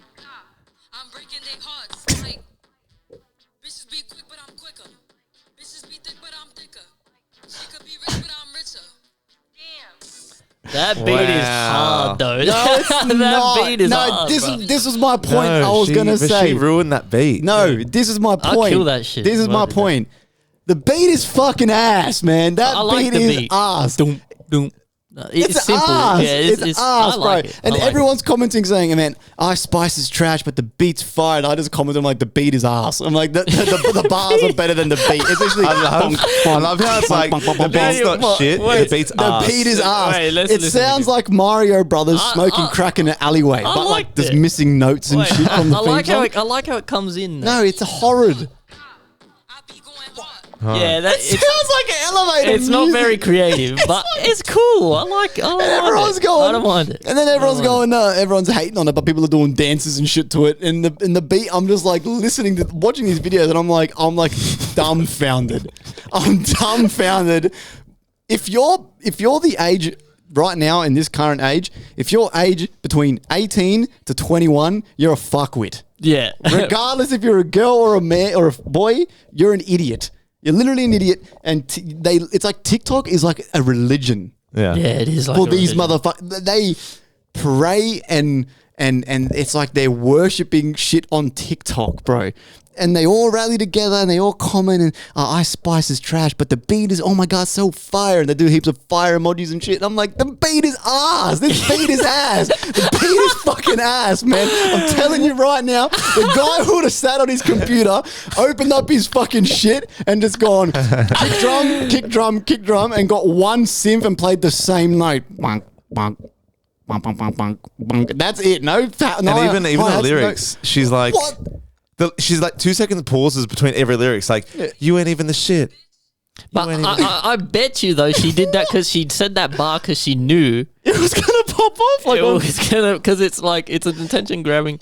S7: I'm breaking their hearts. Like, bitches be quick, but I'm quicker. Bitches be thick, but I'm thicker. She could be rich, but I'm richer. Damn.
S3: That beat is
S2: Wow.
S3: hard though.
S1: No, it's
S3: that
S1: not.
S3: beat is
S1: no,
S3: hard. bro.
S1: this was my point. I was
S2: she-
S1: gonna
S2: but
S1: say.
S2: she ruined that beat.
S1: No, this is my
S3: I'll
S1: point.
S3: kill that shit.
S1: This is my
S3: Whatever.
S1: point. The beat is fucking ass, man. That
S3: I like
S1: beat
S3: the
S1: is
S3: beat.
S1: ass.
S3: Doom, doom.
S1: It's
S3: simple.
S1: ass.
S3: Yeah,
S1: it's ass,
S3: I like
S1: bro.
S3: it.
S1: And
S3: I like
S1: everyone's commenting saying, "Man, Ice Spice is trash, but the beat's fire." And I just commented, "I'm like, the beat is ass." I'm like, the bars are better than the beat. It's actually.
S2: I love how it's like the beat's not
S3: What?
S2: shit.
S3: Wait,
S2: the beat's
S1: The
S2: ass.
S1: beat is ass.
S3: Wait, let's
S1: It
S3: listen
S1: sounds
S3: to
S1: like Mario Brothers
S3: I-
S1: smoking
S3: I-
S1: crack in an alleyway,
S3: I
S1: but like
S3: liked
S1: there's
S3: it.
S1: missing notes and
S3: Wait,
S1: shit from the
S3: I
S1: theme
S3: like
S1: song.
S3: I like how it comes in. though.
S1: No, it's horrid.
S7: I be going hard.
S3: Yeah, that
S1: It sounds like an elevator.
S3: it's not
S1: music.
S3: very creative, but it's cool. I like. I don't mind
S1: Everyone's
S3: it.
S1: going.
S3: I don't mind it.
S1: And then everyone's
S3: I don't
S1: going. Everyone's hating on it, but people are doing dances and shit to it. And the beat, I'm just like listening to watching these videos, and I'm like dumbfounded. I'm dumbfounded. If you're the age right now in this current age, if you're age between 18 to 21, you're a fuckwit.
S3: Yeah.
S1: Regardless if you're a girl or a man or a boy, you're an idiot. You're literally an idiot. And it's like TikTok is like a religion.
S2: Yeah.
S3: Yeah, it is like
S1: For
S3: a
S1: these
S3: religion.
S1: motherfuckers, they pray and it's like they're worshipping shit on TikTok, bro. And they all rally together and they all comment and Ice Spice is trash, but the beat is, oh my God, so fire. And they do heaps of fire emojis and shit. And I'm like, the beat is ass. This beat is ass. The beat is fucking ass, man. I'm telling you right now, the guy who would have sat on his computer, opened up his fucking shit and just gone kick drum, kick drum, kick drum, and got one synth and played the same note. Bonk, bonk. Bonk, bonk, bonk, bonk, bonk. That's it. No,
S2: And even the lyrics, she's like,
S1: What?
S2: she's like 2 seconds pauses between every lyrics. Like, you ain't even the shit.
S3: But I bet you though she did that because she said that bar because she knew
S1: It was gonna pop off. Like,
S3: it was gonna because it's like it's an attention grabbing.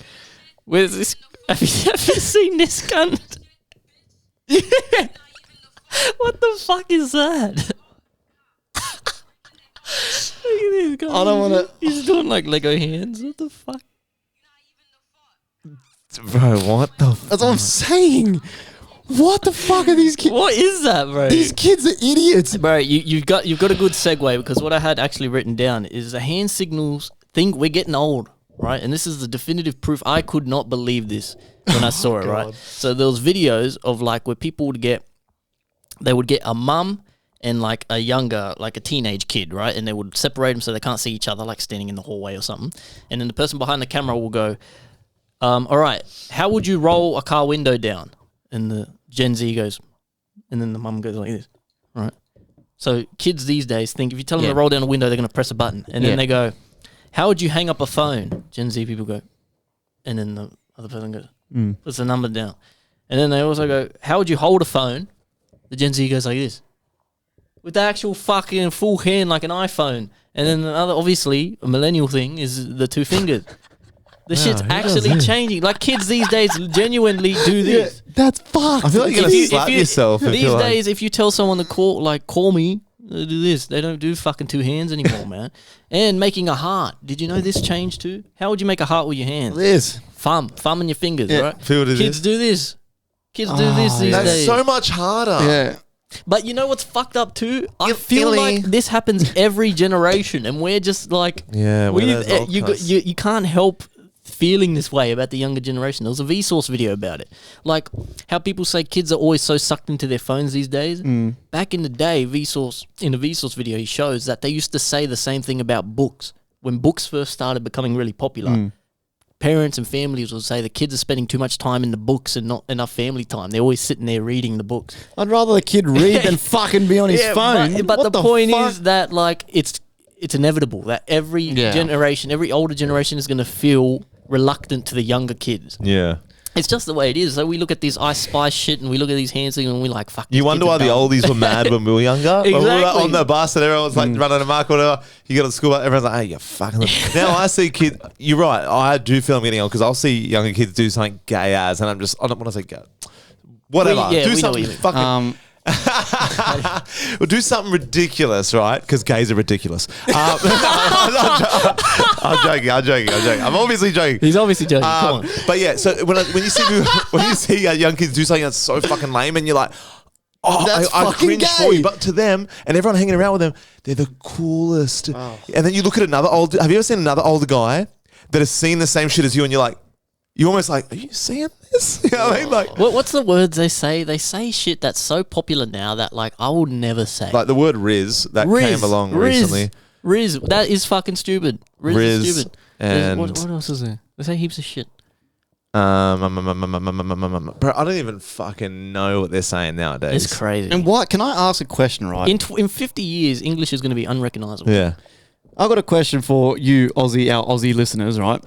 S3: Where's this? Have you seen this cunt?
S1: yeah.
S3: What the fuck is that? Look at this guy.
S1: I don't wanna-
S3: He's doing like Lego hands. What the fuck?
S2: Bro, what the
S1: That's what I'm saying. What the fuck are these kids?
S3: What is that, bro?
S1: These kids are idiots.
S3: Bro, you've got a good segue because what I had actually written down is the hand signals thing. We're getting old, right? And this is the definitive proof. I could not believe this when I saw it, right? So there was videos of like where people would get a mum and like a younger, like a teenage kid, right? And they would separate them so they can't see each other, like standing in the hallway or something. And then the person behind the camera will go, all right, how would you roll a car window down? And the Gen Z goes, and then the mum goes like this, right? So kids these days think if you tell them to roll down a window, they're going to press a button. And then they go, how would you hang up a phone? Gen Z people go, and then the other person goes, puts the number down. And then they also go, how would you hold a phone? The Gen Z goes like this. With the actual fucking full hand like an iPhone. And then the other, obviously, a millennial thing is the 2 fingers. The shit's actually changing. Like kids these days genuinely do this.
S1: That's fucked.
S2: I feel like you're going to slap yourself.
S3: These days, if you tell someone to call me, they do this. They don't do fucking 2 hands anymore, man. And making a heart. Did you know this changed too? How would you make a heart with your hands?
S1: This.
S3: Thumb in your fingers, right?
S2: Feel what it
S3: Kids
S2: is.
S3: do this. Kids do this these
S2: That's
S3: days.
S2: so much harder.
S1: Yeah.
S3: But you know what's fucked up too? I feel like this happens every generation, and we're just like,
S2: Yeah,
S3: you can't help feeling this way about the younger generation. There was a Vsauce video about it, like how people say kids are always so sucked into their phones these days. Back in the day, in the Vsauce video, he shows that they used to say the same thing about books when books first started becoming really popular. Parents and families will say the kids are spending too much time in the books and not enough family time. They're always sitting there reading the books.
S1: I'd rather the kid read than fucking be on his phone.
S3: But
S1: What
S3: the point
S1: fuck?
S3: is that like it's inevitable that every generation, every older generation is going to feel reluctant to the younger kids.
S2: Yeah.
S3: It's just the way it is. So we look at this Ice Spice shit and we look at these hands and we're like, fuck.
S2: You wonder why the oldies were mad when we were younger? When we were
S3: Exactly.
S2: on the bus and everyone was like running a mark or whatever. You get to school, everyone's like, hey, you fucking. Now I see kids, you're right, I do feel I'm getting old because I'll see younger kids do something gay as, and I don't want to say gay. Whatever.
S3: We know
S2: do
S3: what
S2: something
S3: you mean.
S2: fucking. We'll do something ridiculous, right? Because gays are ridiculous. I'm joking. I'm obviously joking.
S3: He's obviously joking. Come on.
S2: But yeah, so when you see young kids do something that's so fucking lame, and you're like, oh,
S1: That's
S2: I
S1: fucking
S2: cringe
S1: gay.
S2: for you. But to them and everyone hanging around with them, they're the coolest. And then you look at another old. Have you ever seen another older guy that has seen the same shit as you, and you're like, you almost like, are you seeing this? You know what I mean? Like,
S3: What's the words they say? They say shit that's so popular now that like I would never say.
S2: like the word Riz that came along recently.
S3: Riz, that is fucking stupid. Riz is stupid.
S2: And
S3: what else is there? They say heaps of shit.
S2: Bro, I don't even fucking know what they're saying nowadays.
S3: It's crazy.
S1: And what? Can I ask a question, right?
S3: In 50 years, English is going to be unrecognizable.
S2: Yeah.
S1: I've got a question for you, our Aussie listeners, right?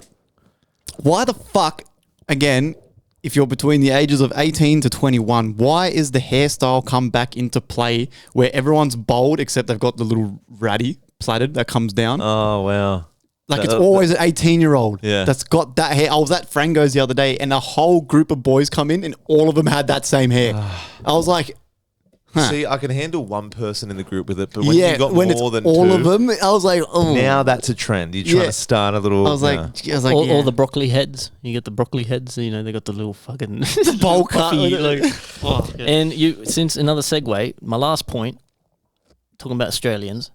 S1: Why the fuck, again, if you're between the ages of 18 to 21, why is the hairstyle come back into play where everyone's bald except they've got the little ratty plaited that comes down?
S2: Oh, wow.
S1: Like it's always an 18-year-old that's got that hair. I was at Frango's the other day and a whole group of boys come in and all of them had that same hair. I was like,
S2: See, I can handle one person in the group with it, but when
S1: yeah,
S2: you got
S1: when
S2: more
S1: it's
S2: than
S1: all
S2: two,
S1: of them, I was like, oh.
S2: now that's a trend. You're trying
S1: Yeah.
S2: to start a little.
S1: I was like,
S3: All the broccoli heads. You get the broccoli heads. You know, they got the little fucking
S1: bowl cut.
S3: puffy, like, And you, since another segue, my last point, talking about Australians,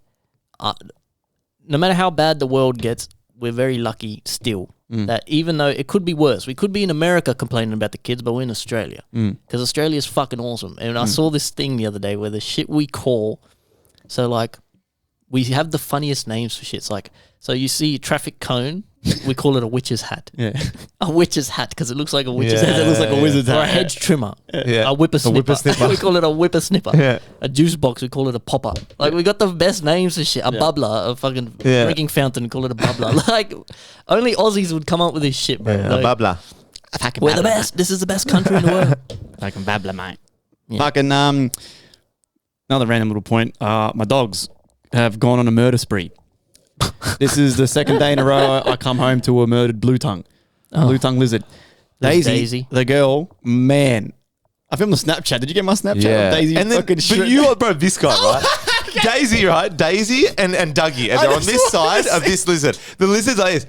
S3: no matter how bad the world gets, we're very lucky still that even though it could be worse, we could be in America complaining about the kids, but we're in Australia because Australia is fucking awesome. And I saw this thing the other day where the shit we call, so like we have the funniest names for shits. Like, so you see traffic cone, we call it a witch's hat.
S1: Yeah.
S3: A witch's hat because it looks like a witch's
S2: Yeah.
S3: hat.
S1: It looks like a wizard's
S3: Or a
S1: hat.
S3: hedge trimmer.
S2: Yeah.
S3: A whippersnipper.
S2: whippersnipper.
S3: We call it a whippersnipper.
S2: Yeah.
S3: A juice box, we call it a popper. Like, we got the best names for shit. A bubbler, a fucking drinking fountain, call it a bubbler. Like, only Aussies would come up with this shit, bro. Like,
S2: blah blah.
S3: we're the best. This is the best country in the world.
S1: Fucking babbler, mate. Fucking, another random little point. My dogs have gone on a murder spree. This is the second day in a row I come home to a murdered blue tongue lizard. Daisy, the girl, man. I filmed a Snapchat. Did you get my Snapchat?
S2: Yeah.
S1: Daisy
S2: and then,
S1: fucking
S2: but
S1: shred-
S2: you, bro, this guy, right? Daisy, right? Daisy and Dougie, and they're on this side of this lizard. The lizard's like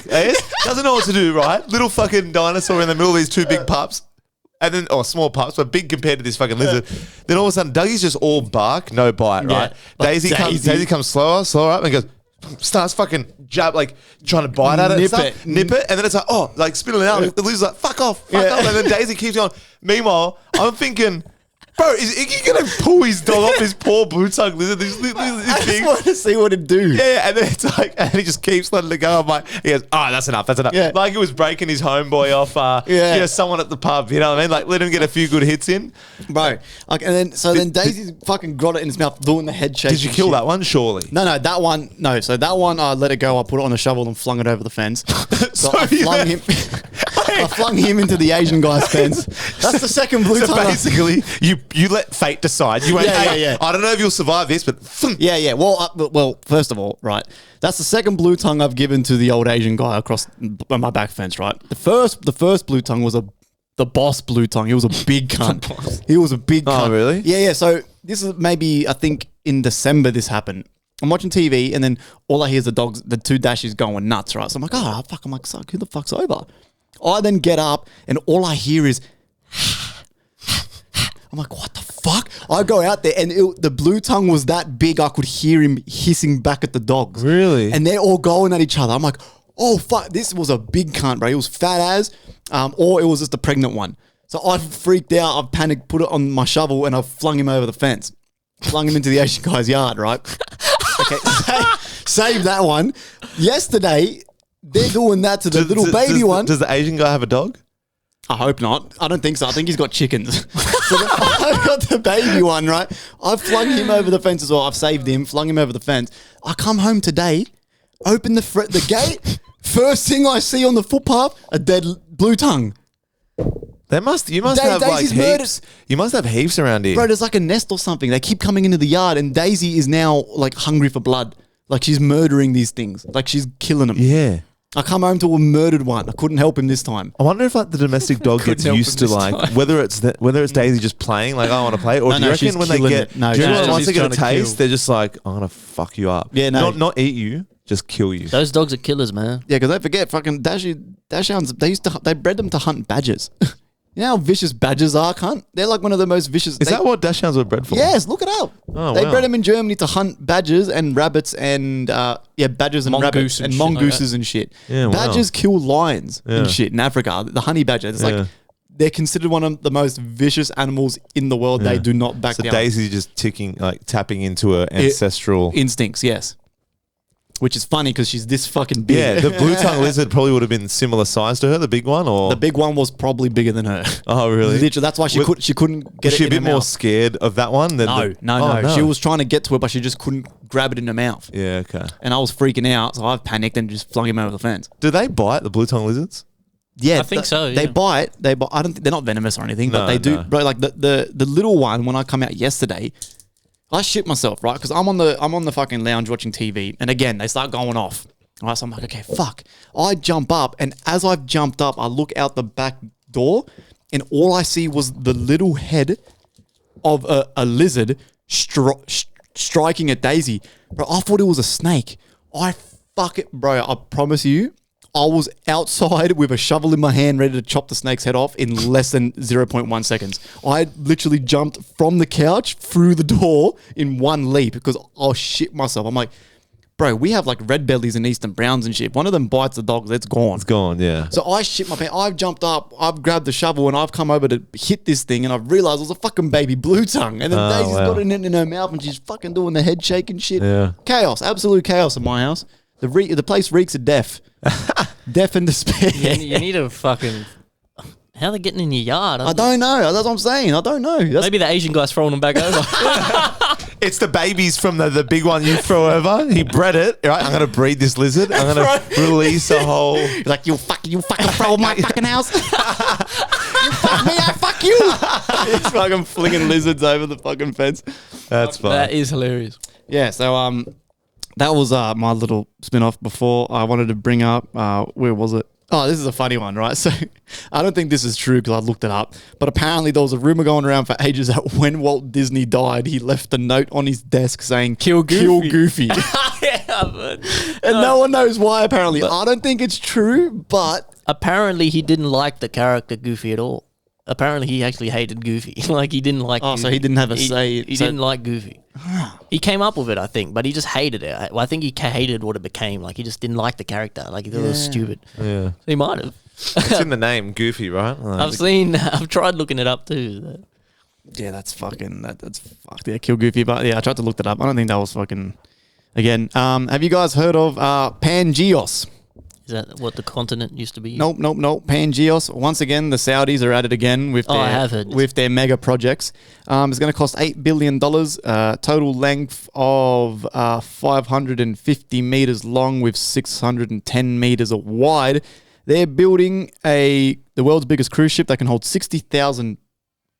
S2: this. Doesn't know what to do, right? Little fucking dinosaur in the middle of these two big pups. And then, small pups, but big compared to this fucking lizard. Then all of a sudden, Dougie's just all bark, no bite, right?
S1: Like
S2: Daisy comes slower up and goes, starts fucking like trying to bite at it,
S1: Nip
S2: nip it, and then it's like spitting it out. The lizard's like, fuck off, and then Daisy keeps going. Meanwhile, I'm thinking, Bro, is Iggy gonna pull his dog off this poor blue tongue lizard? This
S1: I
S2: thing.
S1: just want to see what it do.
S2: Yeah, and then it's like, and he just keeps letting it go. I'm like, he goes, oh, that's enough.
S1: Yeah.
S2: Like he was breaking his homeboy off, someone at the pub, you know what I mean? Like, let him get a few good hits in.
S1: Bro. Like, and then Daisy's fucking got it in his mouth, doing the head shake.
S2: Did you kill that one? Surely.
S1: No, that one, no. So that one, I let it go. I put it on a shovel and flung it over the fence. So I flung him. I flung him into the Asian guy's fence. That's the second blue
S2: So
S1: tongue.
S2: basically, you let fate decide. You went,
S1: Yeah.
S2: I don't know if you'll survive this, but
S1: Yeah. Well, first of all, right. That's the second blue tongue I've given to the old Asian guy across my back fence, right? The first blue tongue was the boss blue tongue. He was a big cunt. He was a big cunt.
S2: Oh, really?
S1: Yeah. So this is maybe, I think in December this happened. I'm watching TV and then all I hear is the two dashies going nuts, right? So I'm like, oh, fuck. I'm like, suck, who the fuck's over? I then get up and all I hear is, I'm like, what the fuck? I go out there and the blue tongue was that big I could hear him hissing back at the dogs.
S2: Really?
S1: And they're all going at each other. I'm like, oh fuck, this was a big cunt, bro. It was fat as, or it was just a pregnant one. So I freaked out, I panicked, put it on my shovel and I flung him over the fence. Flung him into the Asian guy's yard, right? Okay, save that one. Yesterday, they're doing that to the little baby one.
S2: Does the Asian guy have a dog?
S1: I hope not. I don't think so. I think he's got chickens. So then I've got the baby one, right? I've flung him over the fence as well. I've saved him, flung him over the fence. I come home today, open the gate. First thing I see on the footpath, a dead blue tongue.
S2: You must have like
S1: Daisy's
S2: heaps. You must have heaps around here.
S1: Bro, there's like a nest or something. They keep coming into the yard and Daisy is now like hungry for blood. Like she's murdering these things. Like she's killing them.
S2: Yeah.
S1: I come home to a murdered one. I couldn't help him this time.
S2: I wonder if like the domestic dog gets
S6: help
S2: used
S6: him
S2: to
S6: this
S2: like
S6: time.
S2: whether it's Daisy just playing like I want to play, or
S1: No,
S2: do you
S1: no, she's
S2: reckon when they
S1: killing
S2: get
S1: it. No,
S2: do you reckon
S6: she's
S2: once they get a
S6: trying to
S2: taste,
S6: kill.
S2: they're just like I'm gonna fuck you up.
S1: Yeah, no.
S2: not eat you, just kill you.
S3: Those dogs are killers, man.
S1: Yeah, because don't forget, fucking Dachshunds, they bred them to hunt badgers. You know how vicious badgers are, cunt? They're like one of the most vicious.
S2: Is that what Dachshunds were bred for?
S1: Yes, look it up.
S2: Oh,
S1: They
S2: wow.
S1: bred them in Germany to hunt badgers and rabbits and badgers and rabbits
S6: Mongoose and
S1: and
S6: shit like
S1: mongooses and shit.
S2: Yeah, wow.
S1: Badgers kill lions
S2: Yeah.
S1: and shit in Africa. The honey badger, it's like they're considered one of the most vicious animals in the world.
S2: Yeah.
S1: They do not back
S2: So
S1: down.
S2: Daisy's just tapping into her ancestral
S1: Instincts, yes. Which is funny because she's this fucking big.
S2: Yeah, the blue tongue lizard probably would have been similar size to her, the big one, or
S1: The big one was probably bigger than her.
S2: oh really?
S1: Literally, that's why she couldn't get
S2: Was
S1: it
S2: she a
S1: in
S2: bit
S1: her
S2: more
S1: mouth.
S2: scared of that one than
S1: No,
S2: the,
S1: no. She was trying to get to it, but she just couldn't grab it in her mouth.
S2: Yeah, okay.
S1: And I was freaking out, so I panicked and just flung him over the fence.
S2: Do they bite the blue tongue lizards?
S1: Yeah,
S3: I think so,
S1: They
S3: yeah.
S1: bite. I don't think they're not venomous or anything, but
S2: No,
S1: they do.
S2: no.
S1: Bro, like the little one when I come out yesterday, I shit myself, right? Because I'm on the fucking lounge watching TV, and again they start going off. Right, so I'm like, okay, fuck. I jump up, and as I've jumped up, I look out the back door, and all I see was the little head of a lizard striking at Daisy. Bro, I thought it was a snake. Bro, I promise you, I was outside with a shovel in my hand ready to chop the snake's head off in less than 0.1 seconds. I literally jumped from the couch through the door in one leap because I'll shit myself. I'm like, bro, we have like red bellies and eastern browns and shit. One of them bites the dog, it's gone.
S2: It's gone, yeah.
S1: So I shit my pants. I've jumped up, I've grabbed the shovel, and I've come over to hit this thing, and I've realized it was a fucking baby blue tongue. And then
S2: Oh,
S1: Daisy's
S2: wow.
S1: got it in her mouth, and she's fucking doing the head shake and shit.
S2: Yeah.
S1: Chaos, absolute chaos in my house. The place reeks of death. Death and despair.
S3: You need a fucking. How are they getting in your yard?
S1: I don't know. That's what I'm saying. I don't know.
S3: Maybe the Asian guy's throwing them back over.
S2: It's the babies from the big one you throw over. He bred it, right? I'm going to breed this lizard. I'm going to release a whole...
S1: Like, you fucking throw my fucking house. You fuck me, I fuck you. He's fucking flinging lizards over the fucking fence.
S2: That's fine.
S3: That is hilarious.
S1: Yeah, so that was my little spin-off. Before I wanted to bring up, where was it? Oh, this is a funny one, right? So I don't think this is true because I looked it up. But apparently there was a rumor going around for ages that when Walt Disney died, he left a note on his desk saying, Kill Goofy. And no one knows why, apparently. I don't think it's true, but...
S3: Apparently, he didn't like the character Goofy at all. Apparently, he actually hated Goofy. Like, he didn't like
S1: Oh,
S3: Goofy.
S1: so he didn't have a
S3: He-
S1: say.
S3: He
S1: So-
S3: didn't like Goofy. He came up with it, I think, but he just hated it. I think he hated what it became. Like, he just didn't like the character. Like, he thought it was stupid.
S2: Yeah.
S3: He might have.
S2: It's in the name, Goofy, right? Like,
S3: I've tried looking it up too.
S1: Yeah, that's fucking that's fucked. Yeah, kill Goofy. But yeah, I tried to look that up. I don't think that was fucking. Again, have you guys heard of Pangeos?
S3: Is that what the continent used to be?
S1: Nope. Pangeos. Once again, the Saudis are at it again with their,
S3: I have heard this.
S1: with their mega projects. It's going to cost $8 billion. Total length of 550 meters long with 610 meters wide. They're building the world's biggest cruise ship that can hold 60,000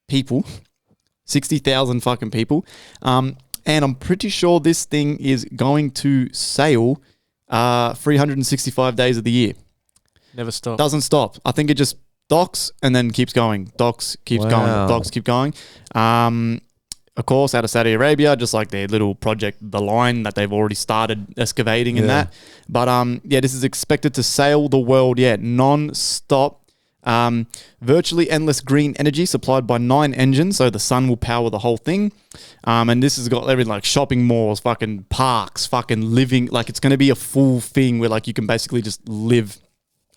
S1: people. 60,000 fucking people. And I'm pretty sure this thing is going to sail 365 days of the year.
S6: Never stop.
S1: Doesn't stop. I think it just docks and then keeps going. Docks, keeps going. Docks, keep going. Of course, out of Saudi Arabia, just like their little project, The Line, that they've already started excavating in that. But this is expected to sail the world, non-stop. Virtually endless green energy supplied by 9 engines, so the sun will power the whole thing. And this has got everything like shopping malls, fucking parks, fucking living. Like it's going to be a full thing where like you can basically just live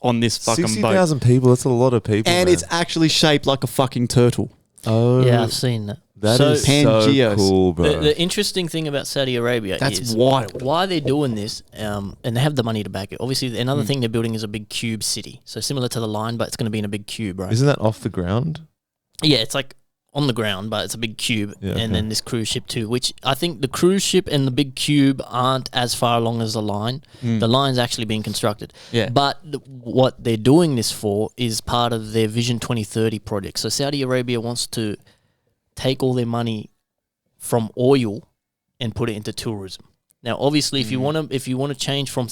S1: on this fucking
S2: 60,000
S1: boat.
S2: people, that's a lot of people.
S1: And
S2: man.
S1: it's actually shaped like a fucking turtle.
S2: Oh.
S3: Yeah, I've seen that.
S2: That
S3: So-
S2: is
S1: Pangeos.
S2: so cool, bro.
S3: The interesting thing about Saudi Arabia
S1: That's
S3: is
S1: wild.
S3: why they're doing this, and they have the money to back it. Obviously, another thing they're building is a big cube city. So similar to the Line, but it's going to be in a big cube, right?
S2: Isn't that off the ground?
S3: Yeah, it's like on the ground, but it's a big cube.
S2: Yeah,
S3: and
S2: okay.
S3: then this cruise ship too, which I think the cruise ship and the big cube aren't as far along as the Line. The Line's actually being constructed.
S1: Yeah.
S3: But what they're doing this for is part of their Vision 2030 project. So Saudi Arabia wants to take all their money from oil and put it into tourism. Now, obviously, if you want to change from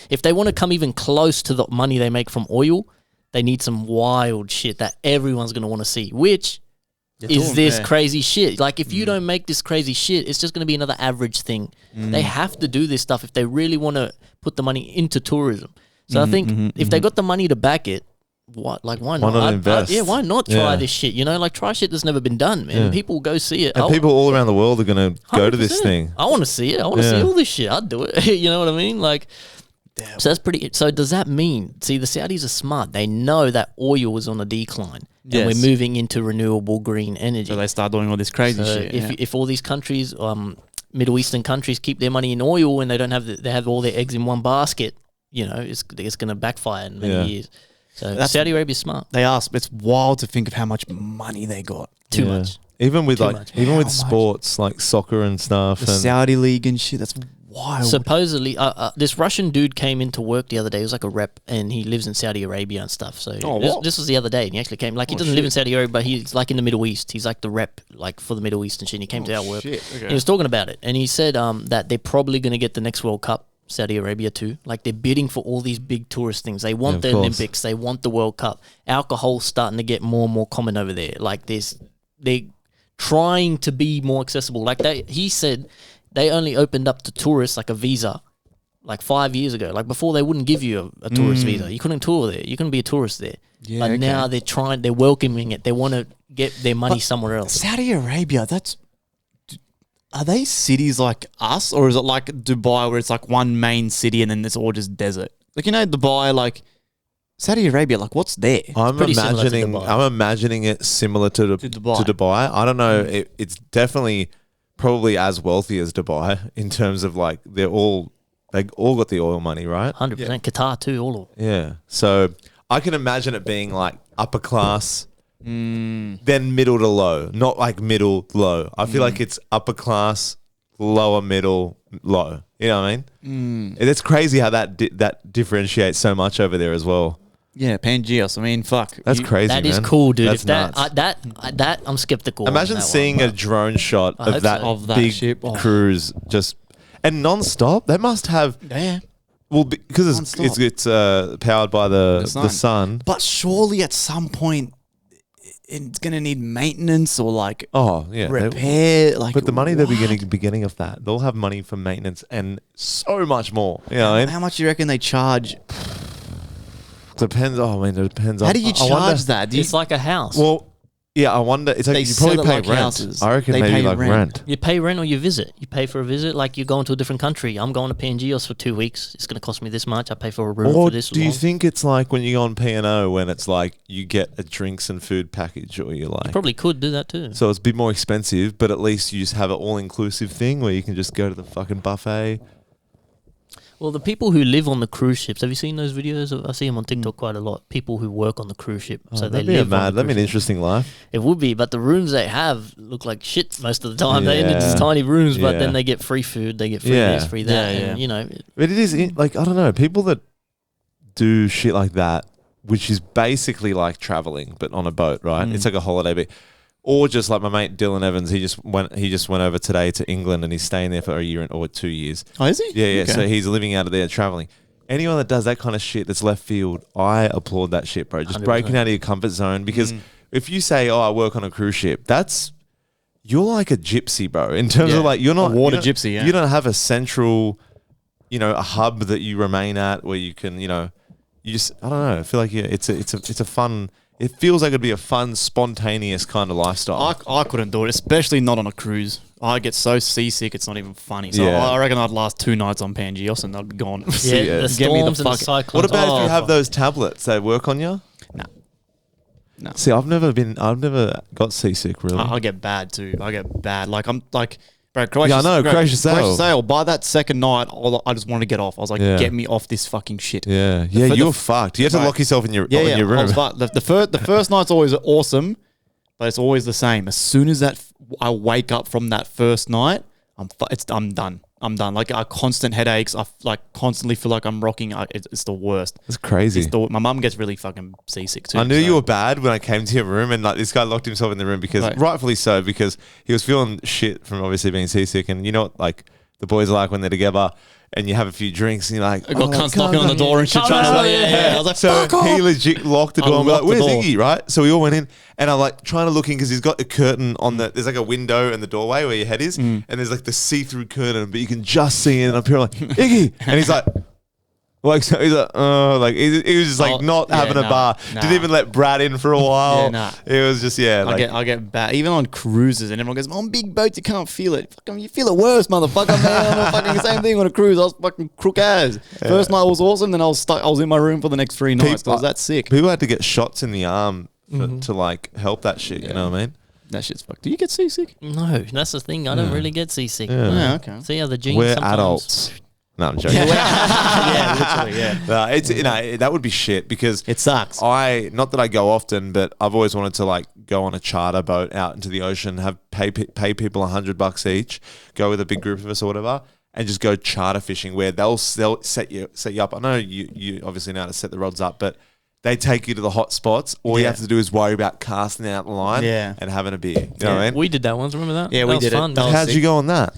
S3: if they want to come even close to the money they make from oil, they need some wild shit that everyone's going to want to see, which is this crazy shit. Like, if you don't make this crazy shit, it's just going to be another average thing. They have to do this stuff if they really want to put the money into tourism. So I think if they got the money to back it, why not?
S2: Why not invest?
S3: Why not try
S2: Yeah.
S3: this shit? You know, like try shit that's never been done, man.
S2: Yeah.
S3: People go see it.
S2: And people all around the world are going to go to this
S3: 100%.
S2: thing.
S3: I want to see it. I want to see all this shit. I'd do it. You know what I mean? Like, so that's pretty. So does that mean? See, the Saudis are smart. They know that oil is on a decline, and
S1: Yes.
S3: we're moving into renewable green energy.
S1: So they start doing all this crazy
S3: So
S1: shit.
S3: if all these countries, Middle Eastern countries, keep their money in oil and they don't have they have all their eggs in one basket, you know, it's going to backfire in many years. So
S1: That's-
S3: Saudi Arabia's smart.
S1: They are. It's wild to think of how much money they got.
S3: Too
S2: Yeah.
S3: much.
S2: Even with
S3: Too
S2: like,
S3: much.
S2: even with
S1: How much?
S2: sports like soccer and stuff.
S1: The
S2: and
S1: Saudi League and shit. That's wild.
S3: Supposedly, this Russian dude came into work the other day. He was like a rep, and he lives in Saudi Arabia and stuff. So this was the other day, and he actually came. Like he doesn't live in Saudi Arabia, but he's like in the Middle East. He's like the rep, like for the Middle East and shit. And he came to our work.
S1: shit. Okay.
S3: He was talking about it, and he said that they're probably going to get the next World Cup. Saudi Arabia too. Like they're bidding for all these big tourist things. They want
S2: of
S3: the
S2: course.
S3: Olympics. They want the World Cup. Alcohol's starting to get more and more common over there. Like they're trying to be more accessible. Like he said they only opened up to tourists like a visa like 5 years ago. Like before they wouldn't give you a tourist visa. You couldn't tour there. You couldn't be a tourist there.
S1: Yeah,
S3: but
S1: okay.
S3: now they're welcoming it. They want to get their money somewhere else.
S1: Saudi Arabia, are they cities like us, or is it like Dubai where it's like one main city and then it's all just desert? Like, you know, Dubai, like Saudi Arabia, like what's there?
S2: I'm
S3: pretty similar to
S2: imagining,
S3: Dubai.
S2: I'm imagining it similar to
S1: Dubai.
S2: Dubai. I don't know. It's definitely probably as wealthy as Dubai in terms of like they all got the oil money, right?
S3: 100%. Qatar too, all of it.
S2: Yeah. So I can imagine it being like upper class, then middle to low, not like middle low. I feel like it's upper class, lower middle, low. You know what I mean? It's crazy how that differentiates so much over there as well.
S1: Yeah, Pangeos. I mean, fuck.
S2: That's crazy.
S3: That is
S2: man.
S3: cool, dude.
S2: That's
S3: If that,
S2: nuts.
S3: that I'm skeptical. on
S2: Imagine
S3: that
S2: seeing
S3: one,
S2: a drone shot
S3: I hope
S2: of that,
S3: so.
S1: Of that
S2: big
S1: ship. Oh.
S2: cruise just and non-stop. They must have
S1: Yeah.
S2: well because
S1: Non-stop.
S2: it's powered by the sun.
S1: But surely at some point it's going to need maintenance or like
S2: Oh yeah,
S1: repair. Like,
S2: but the money they're
S1: what?
S2: beginning of that, they'll have money for maintenance and so much more. You know, what I mean?
S1: How much do you reckon they charge?
S2: Depends. Oh, I mean, it depends.
S1: How do you
S2: I wonder-
S1: charge that? Do you,
S3: It's like a house.
S2: Well, Yeah, I wonder. It's like
S1: They
S2: you probably
S1: sell it
S2: pay
S1: like
S2: rent.
S1: houses.
S2: I reckon
S1: They
S2: maybe
S1: pay
S2: like rent.
S3: You pay rent or you visit. You pay for a visit, like you're going to a different country. I'm going to PNG for 2 weeks. It's going to cost me this much. I pay for a room
S2: Or
S3: for this
S2: do you
S3: long.
S2: think it's like when you go on P&O when it's like you get a drinks and food package, or you're like,
S3: Probably could do that too.
S2: so it's a bit more expensive, but at least you just have an all-inclusive thing where you can just go to the fucking buffet.
S3: Well, the people who live on the cruise ships, have you seen those videos? I see them on TikTok quite a lot. People who work on the cruise ship. So they
S2: that'd be
S3: live on the
S2: that'd be an
S3: cruise ship.
S2: interesting life.
S3: It would be, but the rooms they have look like shit most of the time. They're in
S2: Yeah.
S3: these tiny rooms, but
S2: Yeah.
S3: then they get free food, they get free
S2: Yeah.
S3: this, free that,
S1: Yeah,
S3: and you know,
S2: But it is like, I don't know, people that do shit like that, which is basically like traveling but on a boat, right? It's like a holiday, but or just like my mate Dylan Evans, he just went over today to England and he's staying there for a year or 2 years.
S1: Oh, is he?
S2: Yeah.
S1: Okay.
S2: So he's living out of there, traveling. Anyone that does that kind of shit that's left field, I applaud that shit, bro. Just
S3: 100%.
S2: breaking out of your comfort zone, because if you say, "Oh, I work on a cruise ship," you're like a gypsy, bro. In terms
S1: Yeah.
S2: of like, you're not
S1: A water
S2: you don't-
S1: gypsy, yeah.
S2: You don't have a central, a hub that you remain at where you can, you just, I don't know. I feel like it's a fun. It feels like it'd be a fun, spontaneous kind of lifestyle.
S1: I couldn't do it, especially not on a cruise. I get so seasick, it's not even funny. So
S2: Yeah.
S1: I reckon I'd last 2 nights on Pangeos and I'd be gone.
S3: yeah,
S2: See,
S3: the
S1: Get me the
S3: storms and the
S1: fuck-
S3: cyclones.
S2: What about if
S3: Oh,
S2: you have
S3: fuck.
S2: those tablets? They work on you?
S1: No.
S2: See, I've never got seasick really.
S1: I get bad too. I get bad. Like, I'm like, bro, Croatia.
S2: Yeah, I know, Croatia sail.
S1: By that second night, I just wanted to get off. I was like,
S2: Yeah.
S1: get me off this fucking shit.
S2: Yeah,
S1: The-
S2: you're
S1: the-
S2: fucked. You have to
S1: Right.
S2: lock yourself in your
S1: Yeah,
S2: in your
S1: I
S2: room.
S1: was fucked. The first night's always awesome, but it's always the same. As soon as I wake up from that first night, I'm done. I'm done. Like, constant headaches. I constantly feel like I'm rocking. It's the worst.
S2: It's crazy.
S1: My mum gets really fucking seasick too.
S2: I knew
S1: so-
S2: you were bad when I came to your room, and like this guy locked himself in the room because
S1: Right.
S2: rightfully so, because he was feeling shit from obviously being seasick, and you know what like the boys are like when they're together and you have a few drinks and you're like,
S1: I got
S2: "Oh,
S1: cunts
S2: come
S1: knocking on the door and shit. Trying to I was like,
S2: So
S1: fuck off.
S2: he legit locked the
S1: I
S2: door and be like,
S1: locked the
S2: "Where's
S1: door.
S2: Iggy?" Right? So we all went in, and I'm like trying to look in because he's got a curtain on there's like a window in the doorway where your head is, and there's like the see-through curtain, but you can just see it. And I'm here like, "Iggy," and he's like. So he's like, he was just like
S1: Oh,
S2: not
S1: yeah,
S2: having a
S1: nah,
S2: bar.
S1: nah.
S2: Didn't even let Brad in for a while.
S1: Yeah, nah.
S2: It was just
S1: I get bad. Even on cruises, and everyone goes, "On big boats, you can't feel it." Fucking, you feel it worse, motherfucker. Man, I'm fucking same thing on a cruise. I was fucking crook as. First night was awesome, then I was stuck. I was in my room for the next 3 nights. 'Cause I was that sick.
S2: People had to get shots in the arm to like help that shit. You know what I mean?
S1: That shit's fucked. Do you get seasick?
S3: No, that's the thing. I don't really get seasick.
S1: Yeah, okay.
S3: See how the genes
S2: We're
S3: sometimes-
S2: adults. No, I'm joking.
S1: Yeah, literally, yeah.
S2: No, it's that would be shit because
S1: It sucks.
S2: not that I go often, but I've always wanted to like go on a charter boat out into the ocean, pay people $100 each, go with a big group of us or whatever, and just go charter fishing where they'll set you up. I know you obviously know how to set the rods up, but they take you to the hot spots. All you
S1: Yeah.
S2: have to do is worry about casting out the line and having a beer. You know what I mean?
S3: We did that once. Remember that?
S1: Yeah,
S3: That
S1: we
S3: was
S1: did it.
S3: fun.
S1: That was
S2: How'd you go on that?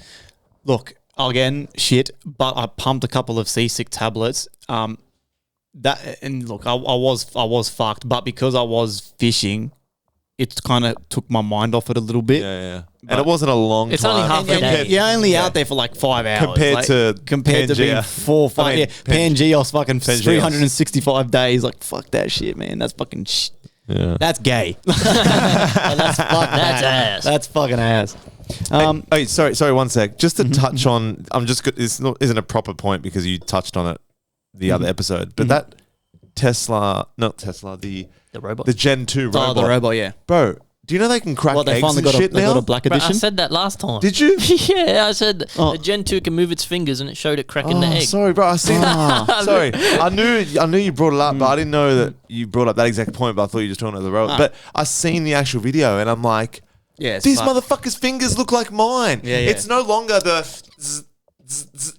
S1: Look, again, shit, but I pumped a couple of seasick tablets. I was fucked, but because I was fishing, it kind of took my mind off it a little bit.
S2: Yeah. And it wasn't a long
S3: It's
S2: time.
S3: only half a day.
S1: You're only out there for like 5 hours.
S2: Compared to
S1: compared to being
S2: Pangea.
S1: 4 or 5.
S2: I mean,
S1: Yeah, Pangeos fucking
S2: Pangeos.
S1: 365 days. Like, fuck that shit, man. That's fucking
S2: Yeah.
S1: That's gay. That's
S3: ass.
S1: That's fucking ass.
S2: Hey, sorry, 1 sec. Just to touch on, isn't a proper point because you touched on it the other episode, but that the
S3: robot.
S2: the Gen 2 robot.
S1: Oh, the robot, yeah.
S2: Bro, do you know they can crack
S1: Well, they
S2: eggs
S1: finally
S2: and
S1: got
S2: shit
S1: they
S2: now?
S1: got a black
S3: Bro, I
S1: edition.
S3: said that last time.
S2: Did you?
S3: Yeah, I said
S1: Oh.
S3: the Gen 2 can move its fingers and it showed it cracking the egg.
S2: Sorry, bro. I seen that. Sorry, I knew you brought it up, but I didn't know that you brought up that exact point. But I thought you were just talking about the robot. But I seen the actual video, and I'm like,
S1: Yeah, it's
S2: these
S1: fucked.
S2: motherfuckers' fingers look like mine.
S1: Yeah, yeah.
S2: It's no longer the.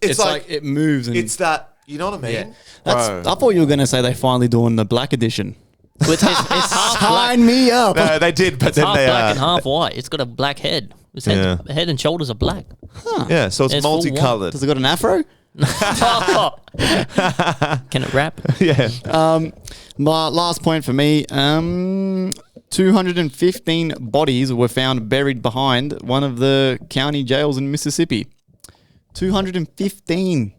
S2: It's like
S1: it moves and
S2: it's that. You know what I mean?
S1: yeah. That's,
S2: Bro.
S1: I thought you were gonna say they're finally doing the black edition.
S3: It's half black.
S1: Sign me up.
S2: No, they did, but
S3: It's
S2: then
S3: half
S2: they
S3: black and half white. It's got a black head. Its head, head and shoulders are black.
S2: yeah. So it's
S3: It's full
S2: multicolored.
S1: Does it got an afro?
S3: Can it rap?
S2: Yeah.
S1: My last point for me. 215 bodies were found buried behind one of the county jails in Mississippi. 215.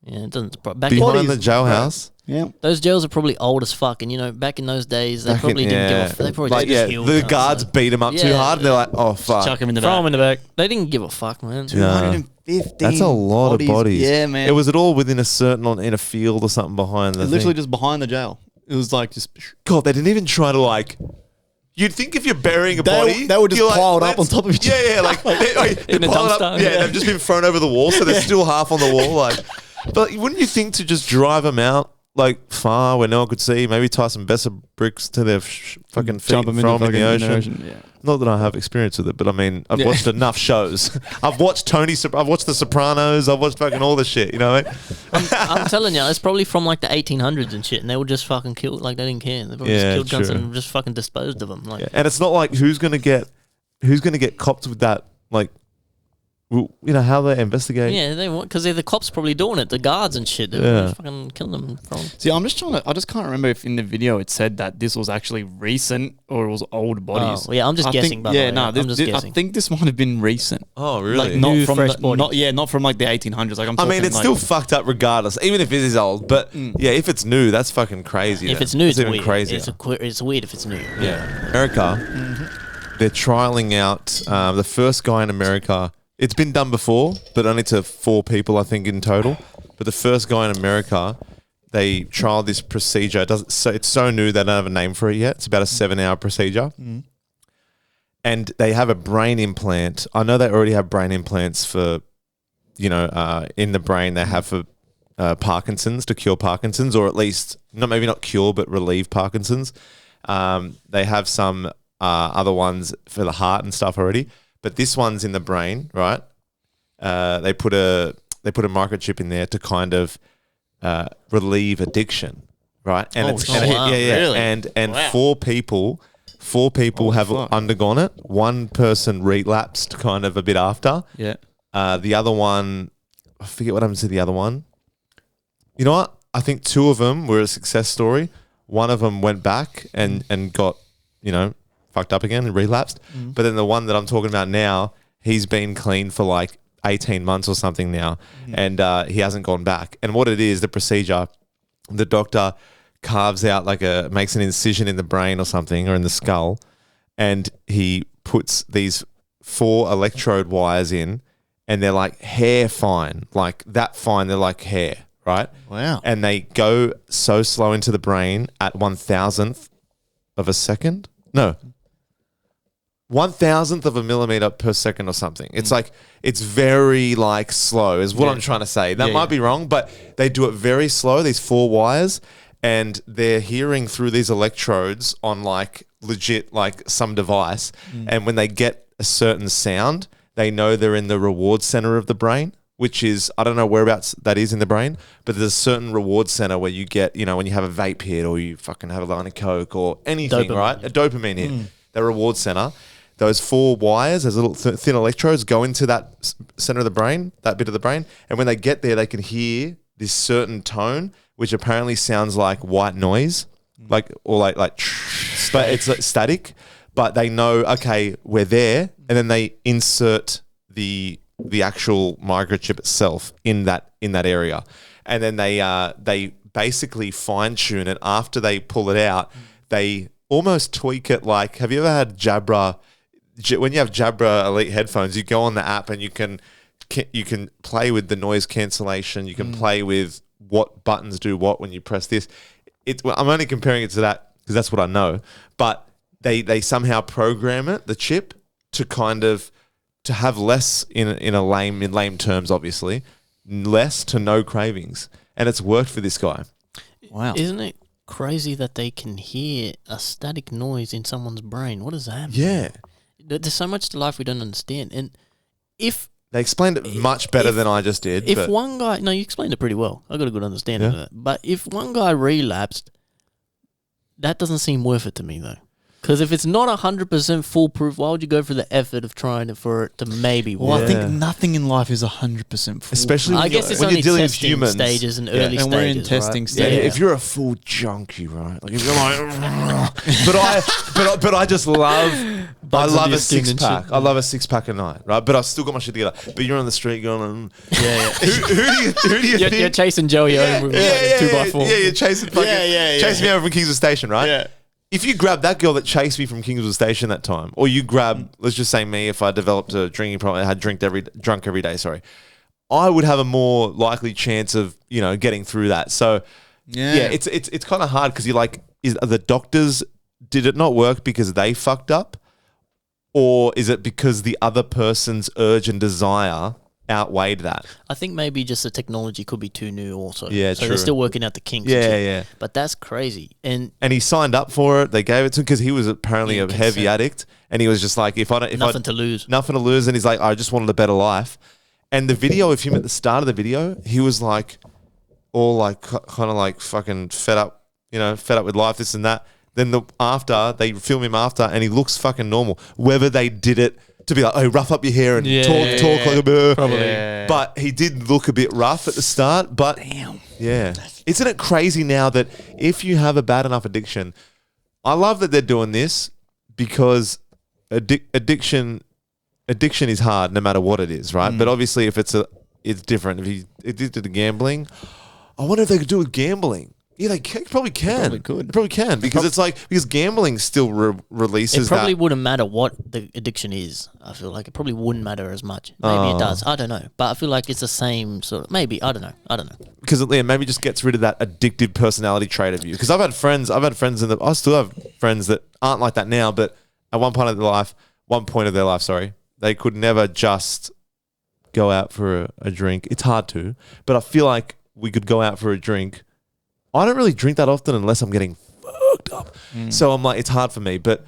S3: Yeah, it doesn't. Back
S2: Behind
S3: in,
S2: the jailhouse.
S1: Yeah.
S3: Those jails are probably old as fuck, and back in those days, they probably didn't give a fuck. They probably just killed
S2: the
S3: cunts,
S2: guards
S3: like-
S2: beat them up too
S3: Yeah.
S2: hard, and they're like, oh fuck.
S1: Chuck him in the
S6: Throw
S1: back.
S6: him in the back.
S3: They didn't give a fuck, man.
S1: 215.
S2: That's a lot of bodies.
S1: Yeah, man.
S2: Was it all within in a field or something behind the
S1: literally
S2: thing?
S1: just behind the jail. It was like just.
S2: God, they didn't even try to like. You'd think if you're burying a body,
S1: they were just
S2: you're like,
S1: piled up on
S2: let's-
S1: top of each other.
S2: Yeah, like they're
S6: In a
S2: piled up.
S6: dumpster,
S2: Yeah,
S6: yeah.
S2: they've just been thrown over the wall, so they're still half on the wall. Like, but wouldn't you think to just drive them out like far where no one could see? Maybe tie some Besser bricks to their fucking feet,
S1: Jump
S2: and
S1: 'em
S2: throw them in the
S1: fucking
S2: ocean.
S1: Yeah.
S2: Not that I have experience with it, but I mean, I've watched enough shows. I've watched I've watched The Sopranos. I've watched fucking all the shit. You know what I mean?
S3: I'm telling you, it's probably from like the 1800s and shit, and they would just fucking kill, like they didn't care. They probably
S2: Yeah,
S3: just killed cunts
S2: true.
S3: and just fucking disposed of them. Like,
S2: Yeah. And it's not like who's gonna get copped with that. Like, how they investigate.
S3: yeah, they want because the cops probably doing it, the guards and shit. They're
S2: Yeah.
S3: just fucking killing them.
S1: See, I just can't remember if in the video it said that this was actually recent or it was old bodies.
S3: Oh, yeah, I'm just
S1: I
S3: guessing,
S1: Think,
S3: by the
S1: yeah,
S3: way.
S1: no,
S3: I'm just
S1: I
S3: guessing.
S1: think this might have been recent.
S2: Oh, really?
S1: Like not
S3: New,
S1: from
S3: fresh
S1: the,
S3: bodies.
S1: not from like the 1800s. Like I'm.
S2: I mean,
S1: talking
S2: it's
S1: like,
S2: still fucked up regardless, even if it is old. But yeah, if it's new, that's fucking crazy.
S3: If
S2: then.
S3: it's new, it's
S2: even
S3: weird.
S2: crazier.
S3: It's weird if it's new.
S2: Yeah. America, they're trialing out the first guy in America. It's been done before, but only to 4 people, I think, in total. But the first guy in America, they trialed this procedure. It's so new they don't have a name for it yet. It's about a 7-hour procedure. And they have a brain implant. I know they already have brain implants for, in the brain they have for Parkinson's, to cure Parkinson's, or at least, maybe not cure, but relieve Parkinson's. They have some other ones for the heart and stuff already. But this one's in the brain, right? They put a microchip in there to kind of relieve addiction, right? And
S3: wow. Really?
S2: And
S3: Wow.
S2: 4 people have
S1: fuck.
S2: undergone it. 1 person relapsed kind of a bit after.
S1: Yeah.
S2: The other one, I forget what happened to the other one. You know what? I think 2 of them were a success story. One of them went back and got, fucked up again and relapsed. But then the one that I'm talking about now, he's been clean for like 18 months or something now, and he hasn't gone back. And what it is, the procedure, the doctor carves out makes an incision in the brain or something, or in the skull, and he puts these 4 electrode wires in, and they're like hair fine, like that fine. They're like hair, right?
S1: Wow.
S2: And they go so slow into the brain at 1,000th of a second. No. 1,000th of a millimeter per second or something. It's it's very slow is what I'm trying to say. That might be wrong, but they do it very slow, these 4 wires, and they're hearing through these electrodes on legit some device. And when they get a certain sound, they know they're in the reward center of the brain, which is, I don't know whereabouts that is in the brain, but there's a certain reward center where you get, when you have a vape hit or you fucking have a line of Coke or anything,
S3: Dopamine.
S2: right? A dopamine hit, the reward center. Those 4 wires, those little thin electrodes, go into that center of the brain, that bit of the brain. And when they get there, they can hear this certain tone, which apparently sounds like white noise, but it's static. But they know, okay, we're there, and then they insert the actual microchip itself in that area, and then they basically fine tune it. After they pull it out, they almost tweak it. Like, have you ever had Jabra? When you have Jabra Elite headphones, you go on the app and you can play with the noise cancellation. You can play with what buttons do what when you press this. I'm only comparing it to that because that's what I know. But they somehow program it, the chip, to kind of to have less in lame terms, obviously, less to no cravings, and it's worked for this guy.
S1: Wow.
S3: Isn't it crazy that they can hear a static noise in someone's brain? What does that mean?
S2: Yeah.
S3: There's so much to life we don't understand. And if
S2: They explained it much better than I just did.
S3: if one guy, no, you explained it pretty well. I got a good understanding of that. But if one guy relapsed, that doesn't seem worth it to me, though. Because if it's not 100% foolproof, why would you go through the effort of trying for it to maybe work?
S1: Well, I think nothing in life is 100% foolproof.
S2: Especially
S3: I
S2: when
S3: guess it's
S2: when
S3: only
S2: you're dealing with
S3: testing
S2: humans.
S3: stages and early stages,
S1: and we're in testing
S3: right?
S1: stages.
S2: Yeah, if you're a full junkie, right? Like if you're like, but I just love, I love
S6: your
S2: a
S6: skin
S2: 6
S6: and
S2: pack.
S6: shit.
S2: I love a 6 pack a night, right? But I've still got my shit together. But you're on the street going,
S3: Yeah,
S2: who do you
S3: You're
S2: think?
S3: chasing Joey home with a 2x4.
S2: Yeah, you're chasing chasing me over from Kingswood Station, right?
S1: Yeah.
S2: If you grab that girl that chased me from Kingswood Station that time, or you grab, let's just say me, if I developed a drinking problem, I had drunk every day, sorry, I would have a more likely chance of, getting through that. So, yeah, it's kind of hard because you're like, the doctors, did it not work because they fucked up? Or is it because the other person's urge and desire outweighed that?
S3: I think maybe just the technology could be too new also.
S2: Yeah,
S3: so
S2: true.
S3: they're still working out the kinks.
S2: Yeah,
S3: and shit.
S2: yeah.
S3: But that's crazy. And
S2: And he signed up for it. They gave it to him because he was apparently a heavy addict, and he was just like,
S3: nothing to lose.
S2: nothing to lose, and he's like, I just wanted a better life. And the video of him at the start of the video, he was like, all like kind of like fucking fed up, fed up with life, this and that. Then they film him after, and he looks fucking normal. Whether they did it to be like, oh, rough up your hair and talk like a bird.
S6: Probably.
S1: Yeah.
S2: But he did look a bit rough at the start. But yeah, isn't it crazy now that if you have a bad enough addiction, I love that they're doing this because addiction is hard no matter what it is, right? But obviously, if it's different. If he's addicted to gambling, I wonder if they could do it with gambling. Yeah, they probably can.
S1: Probably could.
S2: They probably can because it's like because gambling still releases
S3: It probably
S2: that.
S3: wouldn't matter what the addiction is. I feel like it probably wouldn't matter as much. Maybe it does. I don't know. But I feel like it's the same sort of. Maybe I don't know.
S2: Because maybe just gets rid of that addictive personality trait of you. Because I still have friends that aren't like that now, but at one point of their life, they could never just go out for a drink. It's hard to, but I feel like we could go out for a drink. I don't really drink that often unless I'm getting fucked up. So I'm like, it's hard for me. But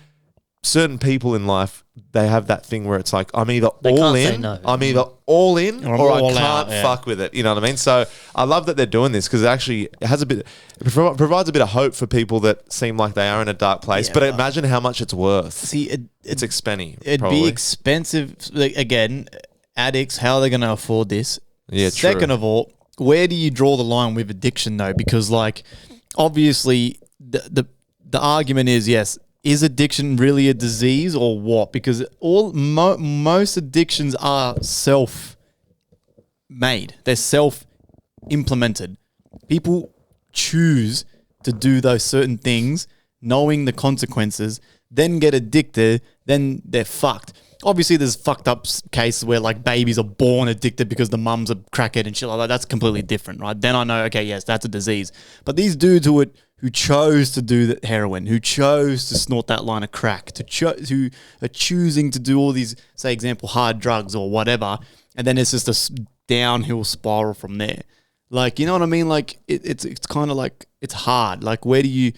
S2: certain people in life, they have that thing where it's like, I'm either all in, or
S1: I'm
S2: or I
S1: all
S2: can't
S1: out, yeah.
S2: fuck with it. You know what I mean? So I love that they're doing this because it provides a bit of hope for people that seem like they are in a dark place.
S1: Yeah,
S2: but imagine how much it's worth.
S1: See,
S2: It's expensive.
S1: it'd
S2: probably.
S1: be expensive. Like, again, addicts, how are they going to afford this?
S2: Yeah, true.
S1: Second of all, where do you draw the line with addiction though? Because like, obviously, the argument is yes. Is addiction really a disease or what? Because most addictions are self-made. They're self-implemented. People choose to do those certain things, knowing the consequences, then get addicted, then they're fucked. Obviously, there's fucked up cases where like babies are born addicted because the mum's a crackhead and shit like that. That's completely different, right? Then I know, okay, yes, that's a disease. But these dudes who chose to do the heroin, who chose to snort that line of crack, who are choosing to do all these, say, example, hard drugs or whatever, and then it's just a downhill spiral from there. Like, you know what I mean? Like, it's kind of like, it's hard. Like, where do you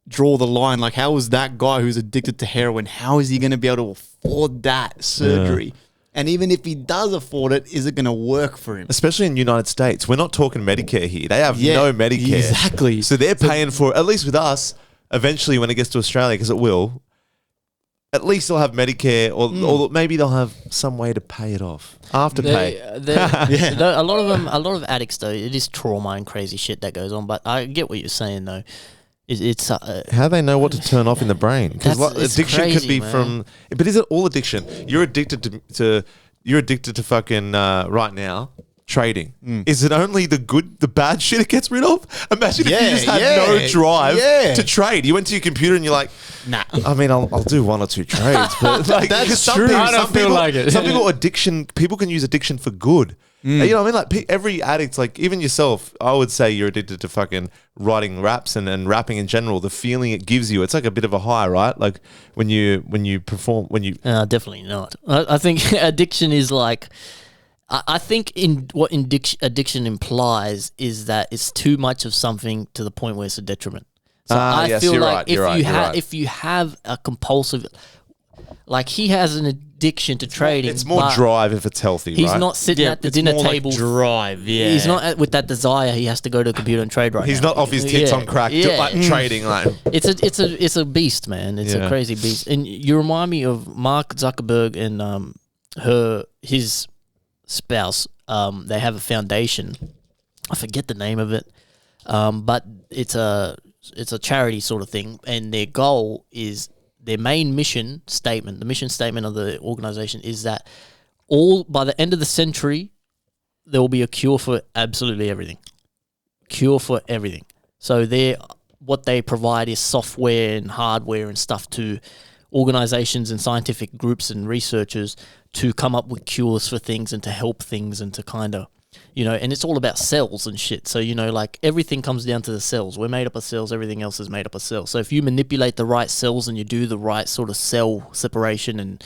S1: draw the line? Like, how is that guy who's addicted to heroin, how is he going to be able to afford that surgery? Yeah. And even if he does afford it, is it going to work for him?
S2: Especially in the United States. We're not talking Medicare here. They have no Medicare.
S1: Exactly.
S2: So they're paying for, at least with us, eventually when it gets to Australia, because it will, at least they'll have Medicare or maybe they'll have some way to pay it off. Afterpay.
S3: A lot of addicts though, it is trauma and crazy shit that goes on. But I get what you're saying though. It's
S2: how they know what to turn off in the brain? Because addiction
S3: crazy,
S2: could be
S3: man.
S2: but is it all addiction? You're addicted to fucking right now trading. Is it only the bad shit it gets rid of? Imagine if you just had no drive to trade. You went to your computer and you're like,
S1: nah.
S2: I mean, I'll do one or two trades, but like,
S1: That's
S2: some
S1: true.
S2: People,
S6: I don't feel like it.
S2: Some people can use addiction for good. You know what I mean? Like every addict, like even yourself, I would say you're addicted to fucking writing raps and rapping in general. The feeling it gives you, it's like a bit of a high, right? Like when you perform, when you
S3: definitely not. I think addiction is like, I think in what addiction implies is that it's too much of something to the point where it's a detriment. So I
S2: yes,
S3: feel
S2: you're
S3: like
S2: right, you're right.
S3: if you have a compulsive, like he has an addiction to trading.
S2: It's more
S3: but
S2: drive if it's healthy,
S3: He's
S2: right?
S3: not sitting at the dinner
S1: more
S3: table.
S1: Like drive, yeah.
S3: He's not with that desire. He has to go to a computer and trade right now.
S2: He's not off his tits
S3: Yeah.
S2: on crack,
S3: Yeah.
S2: like trading. Like
S3: It's a beast, man. It's
S2: Yeah.
S3: a crazy beast. And you remind me of Mark Zuckerberg and his spouse. They have a foundation. I forget the name of it, but it's a charity sort of thing, and their goal is their main mission statement. The mission statement of the organization is that by the end of the century, there will be a cure for absolutely everything. Cure for everything. So what they provide is software and hardware and stuff to organizations and scientific groups and researchers to come up with cures for things and to help things and to kind of, and it's all about cells and shit. So, like everything comes down to the cells. We're made up of cells. Everything else is made up of cells. So if you manipulate the right cells and you do the right sort of cell separation and,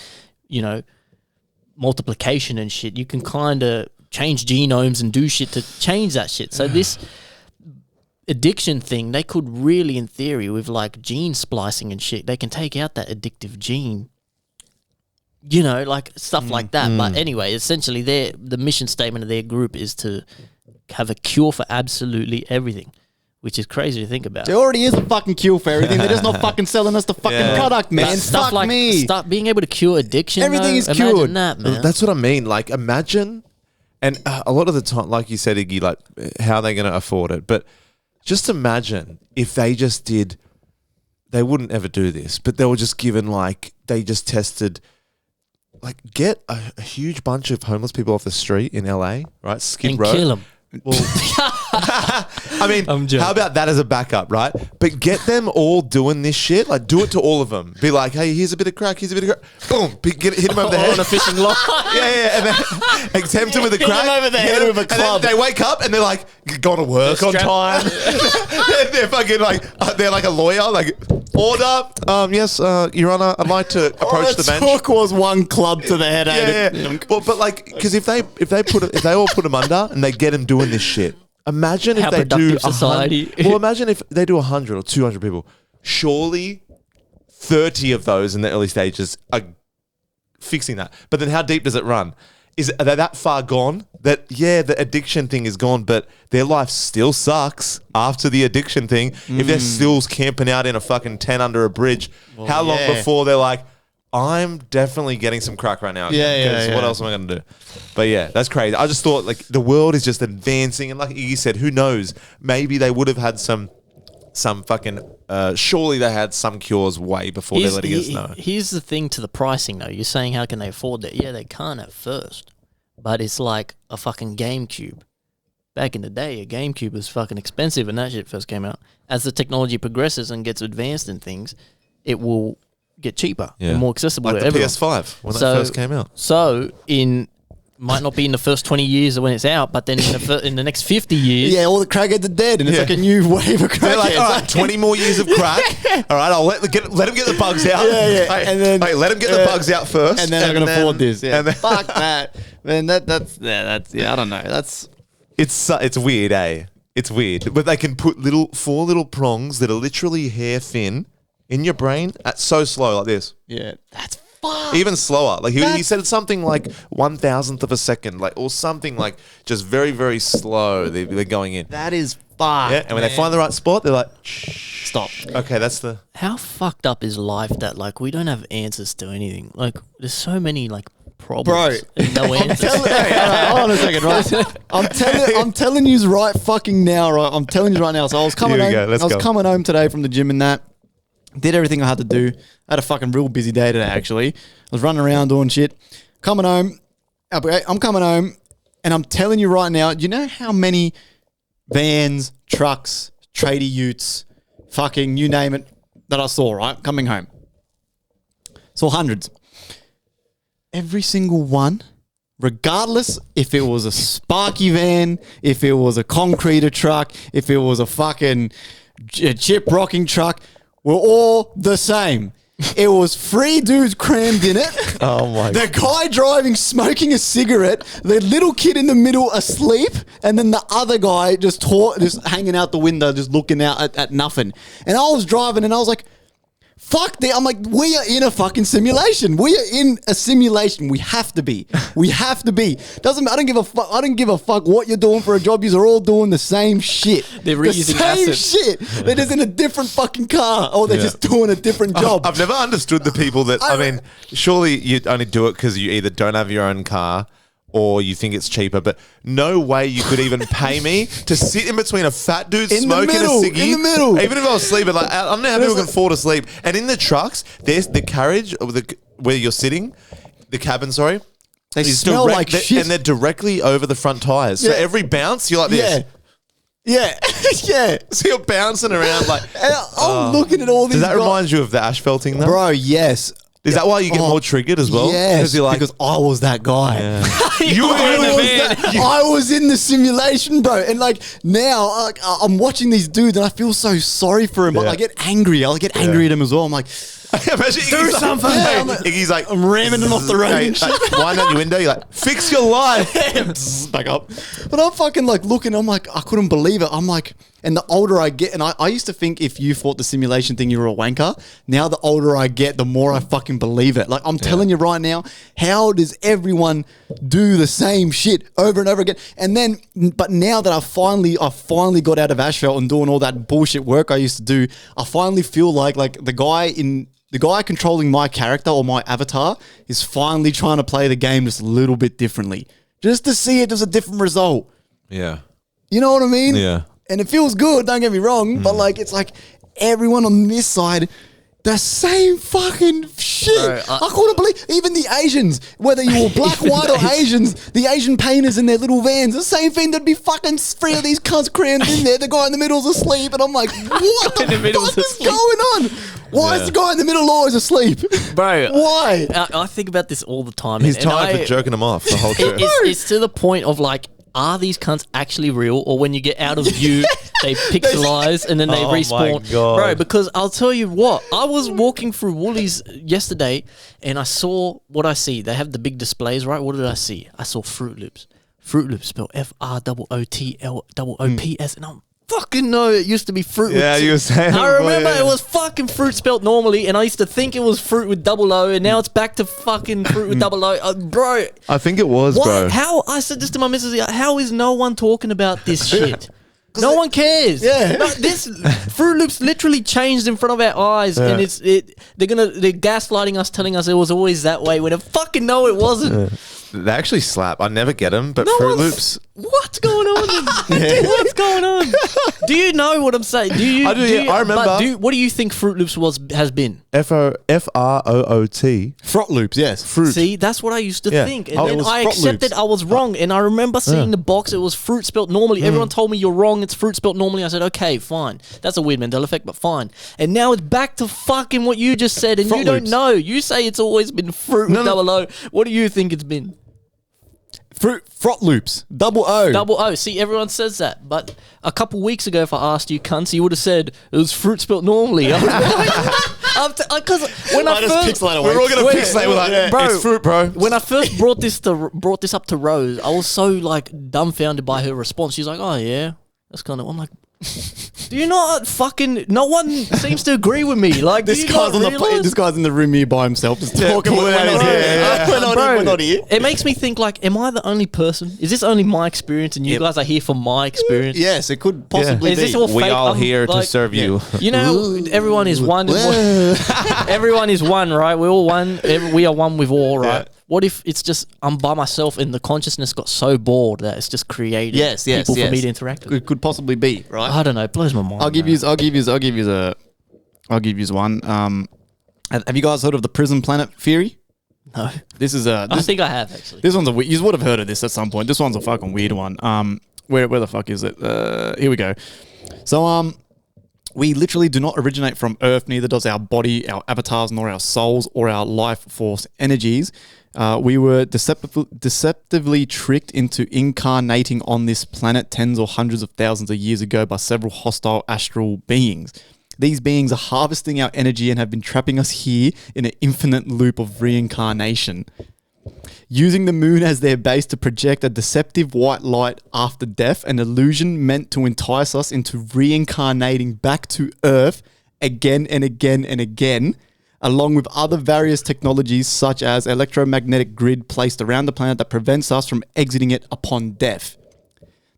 S3: multiplication and shit, you can kind of change genomes and do shit to change that shit. So this addiction thing, they could really, in theory, with like gene splicing and shit, they can take out that addictive gene, like stuff like that. But anyway, essentially the mission statement of their group is to have a cure for absolutely everything, which is crazy to think about.
S1: There already is a fucking cure for everything. They're just not fucking selling us the fucking product, man.
S3: Stuff
S1: Fuck me.
S3: Stop being able to cure addiction.
S1: Everything is
S3: Imagine
S1: cured.
S3: that, man.
S2: That's what I mean. Like, imagine, and a lot of the time, like you said, Iggy, like how are they going to afford it? But just imagine if they just did. They wouldn't ever do this, but they were just given they just tested. Like, get a huge bunch of homeless people off the street in LA, right? Skid
S3: and
S2: Row.
S3: kill them.
S2: Well, I mean,
S6: I'm joking.
S2: how about that as a backup, right? But get them all doing this shit. Like, do it to all of them. Be like, hey, here's a bit of crack. Here's a bit of crack. Boom. Hit him over the head.
S3: On a fishing line.
S2: Yeah. And then exempt him with a crack.
S1: him over the head
S2: him,
S1: with a
S2: and then
S1: club.
S2: they wake up and they're like, gone to work on time. they're fucking they're like a lawyer. Like, order. Yes, Your Honor, I'd like to approach the bench.
S1: Talk was one club to the head.
S2: Yeah. Well, but because if they all put them under and they get them doing this shit, imagine
S3: How
S2: if they do
S3: productive society.
S2: Well, imagine if they do 100 or 200 people. Surely 30 of those in the early stages are fixing that. But then how deep does it run? Are they that far gone that, the addiction thing is gone, but their life still sucks after the addiction thing? If they're still camping out in a fucking tent under a bridge, how long before they're like, I'm definitely getting some crack right now.
S1: Yeah.
S2: What else am I going to do? But yeah, that's crazy. I just thought the world is just advancing. And like Iggy said, who knows? Maybe they would have had some fucking, surely they had some cures way before they're letting us know.
S3: Here's the thing to the pricing, though. You're saying, how can they afford that? Yeah, they can't at first. But it's like a fucking GameCube. Back in the day, a GameCube was fucking expensive when that shit first came out. As the technology progresses and gets advanced in things, it will get cheaper and more accessible
S2: Like
S3: to
S2: the
S3: everyone.
S2: PS5 when that first came out.
S3: So might not be in the first 20 years when it's out, but then in the next 50 years.
S1: Yeah, all the crackheads are dead, and it's like a new wave of crackheads.
S2: They're like, all right, 20 more years of crack. All right, I'll let them get the bugs out.
S1: Yeah.
S2: Hey,
S1: And then-
S2: hey, let them get the bugs out first.
S1: and then I can afford this. Yeah.
S2: And then,
S1: Fuck that. Man, that's I don't know. That's
S2: it's weird, eh? It's weird. But they can put four little prongs that are literally hair thin in your brain at so slow like this.
S1: that's fuck.
S2: Even slower. Like he said something like 1,000th of a second, or something like just very, very slow. They're going in.
S1: That is fuck.
S2: Yeah, and when they find the right spot, they're like, shh.
S1: Stop.
S2: Okay, that's the.
S3: How fucked up is life that we don't have answers to anything? There's so many problems.
S1: Bro.
S3: and no answers.
S1: Hold on a second, right? I'm telling you right fucking now, right? I'm telling you right now. So I was coming
S2: Here we
S1: home.
S2: go, let's
S1: I was
S2: go.
S1: coming home today from the gym and that. Did everything I had to do. I had a fucking real busy day today, actually. I was running around doing shit. Coming home. I'm coming home, and I'm telling you right now, do you know how many vans, trucks, tradie utes, fucking you name it, that I saw, right? Coming home. Saw hundreds. Every single one, regardless if it was a Sparky van, if it was a concreter truck, if it was a fucking chip rocking truck, were all the same. It was three dudes crammed in it.
S2: Oh my
S1: The guy driving, smoking a cigarette, the little kid in the middle asleep, and then the other guy just hanging out the window, just looking out at nothing. And I was driving and I was like, Fuck that. I'm like, we are in a fucking simulation. We are in a simulation. We have to be. We have to be. Doesn't matter. I don't give a fuck. I don't give a fuck what you're doing for a job. You're all doing the same shit.
S6: They're reusing
S1: the same
S6: assets.
S1: shit. They're just in a different fucking car, or they're just doing a different job.
S2: I've never understood the people that, I mean, surely you only do it because you either don't have your own car or you think it's cheaper, but no way you could even pay me to sit in between a fat dude
S1: In the
S2: smoking
S1: middle,
S2: a ciggy.
S1: in the middle.
S2: Even if I was sleeping, like, I don't know how people can fall asleep. And in the trucks, there's the carriage, or where you're sitting, the cabin, sorry.
S1: They
S2: is
S1: smell like shit.
S2: And they're directly over the front tires. So
S1: Yeah.
S2: every bounce, you're like this.
S1: Yeah. Yeah.
S2: So you're bouncing around like...
S1: And I'm looking at all these
S2: Does that
S1: guys.
S2: remind you of the asphalting though?
S1: Bro, yes.
S2: Is that why you get more triggered as well?
S1: Yes,
S2: You're like,
S1: because I was that guy.
S2: you were
S1: I was in the simulation, bro. And like now, like, I'm watching these dudes and I feel so sorry for him. But
S2: Yeah.
S1: I get angry. I get angry at him as well. I'm like,
S2: Imagine
S1: do something. Yeah,
S2: Iggy's like,
S1: I'm ramming him off the road and shit.
S2: Wind down your window. You're like, fix your life.
S1: Back up. But I'm fucking like looking, I'm like, I couldn't believe it. I'm like, and the older I get, and I used to think if you thought the simulation thing, you were a wanker. Now the older I get, the more I fucking believe it. Like I'm telling you right now, how does everyone do the same shit over and over again? And then, but now that I finally got out of asphalt and doing all that bullshit work I used to do, I finally feel like the guy controlling my character or my avatar is finally trying to play the game just a little bit differently. Just to see it as a different result.
S2: Yeah.
S1: You know what I mean?
S2: Yeah.
S1: And it feels good, don't get me wrong, but like it's like everyone on this side, the same fucking shit.
S3: Bro,
S1: I couldn't believe, even the Asians, whether you were black, white, or Asians, the Asian painters in their little vans, the same thing. There'd be fucking three of these cunts crammed in there. The guy in the middle's asleep, and I'm like, what the fuck is going on? Why is the guy in the middle always asleep?
S3: Bro,
S1: Why?
S3: I think about this all the time.
S2: He's
S3: and
S2: tired for jerking him off the whole trip.
S3: It's to the point of like, are these cunts actually real, or when you get out of view, they pixelize and then they
S2: Oh my
S3: respawn?
S2: God.
S3: Bro, because I'll tell you what, I was walking through Woolies yesterday and I saw what I see. They have the big displays, right? What did I see? I saw Fruit Loops. Fruit Loops spelled FROOTLOOPS, and I'm fucking no, it used to be Fruit
S2: Yeah,
S3: with
S2: you were saying.
S3: I remember
S2: yeah.
S3: it was fucking fruit spelt normally, and I used to think it was fruit with double O, and now it's back to fucking fruit with double O. Bro,
S2: I think it was,
S3: what?
S2: bro.
S3: How? I said this to my missus. How is no one talking about this shit? No one cares.
S1: Yeah.
S3: No, this Fruit Loops literally changed in front of our eyes, and they're gaslighting us, telling us it was always that way when it fucking no, it wasn't.
S2: They actually slap. I never get them, but
S3: No
S2: Fruit
S3: one's-
S2: Loops.
S3: What's going on? Dude, what's going on? Do you know what I'm saying? Do you?
S2: I do, yeah. I remember.
S3: But what do you think Fruit Loops has been?
S2: FROOT.
S1: Frot loops, yes.
S2: Fruit.
S3: See, that's what I used to
S2: Yeah.
S3: think. And
S2: Oh, it
S3: then
S1: was
S3: I
S1: Fruit
S3: accepted
S1: Loops.
S3: I was wrong. And I remember seeing the box, it was fruit spelt normally. Everyone told me you're wrong, it's fruit spelt normally. I said, okay, fine. That's a weird Mandela effect, but fine. And now it's back to fucking what you just said, and
S1: Fruit
S3: you don't
S1: Loops.
S3: know. You say it's always been fruit with double O. What do you think it's been?
S1: Frot loops, double O.
S3: Double O. See, everyone says that. But a couple weeks ago, if I asked you, cunts, you would have said it was fruit spelt normally. Because when I first...
S1: pixelate away.
S2: We're all gonna
S3: Wait,
S2: pixelate. We're like,
S3: yeah. Bro,
S2: it's fruit, bro.
S3: When I first brought this up to Rose, I was so like dumbfounded by her response. She's like, "Oh yeah, that's kind of." I'm like, "Do you not fucking? No one seems to agree with me. Like,
S1: This
S3: do you
S1: guy's,
S3: not
S1: on
S3: realize?"
S1: this guy's in the room here by himself, just talking.
S2: pulling out his hair,
S3: Bro,
S1: We're not here.
S3: It makes me think like, am I the only person? Is this only my experience, and you guys are here for my experience?
S1: Yes, it could possibly
S3: Is
S1: be.
S3: this all
S2: We
S3: fake?
S2: all
S3: I'm
S2: here to
S3: like-
S2: serve you.
S3: You know, everyone is one. Everyone is one, right? We're all one. We are one with all, right?
S2: Yeah.
S3: What if it's just I'm by myself and the consciousness got so bored that it's just created people for me to interact with?
S1: It could possibly be, right?
S3: I don't know. It blows my mind.
S1: I'll give you one. Have you guys heard of the prison planet theory?
S3: No.
S1: This is a.
S3: I think I have actually.
S1: This one's a. You would have heard of this at some point. This one's a fucking weird one. Where the fuck is it? Here we go. So we literally do not originate from Earth. Neither does our body, our avatars, nor our souls or our life force energies. We were deceptively tricked into incarnating on this planet tens or hundreds of thousands of years ago by several hostile astral beings. These beings are harvesting our energy and have been trapping us here in an infinite loop of reincarnation. Using the moon as their base to project a deceptive white light after death, an illusion meant to entice us into reincarnating back to Earth again and again and again, along with other various technologies such as electromagnetic grid placed around the planet that prevents us from exiting it upon death.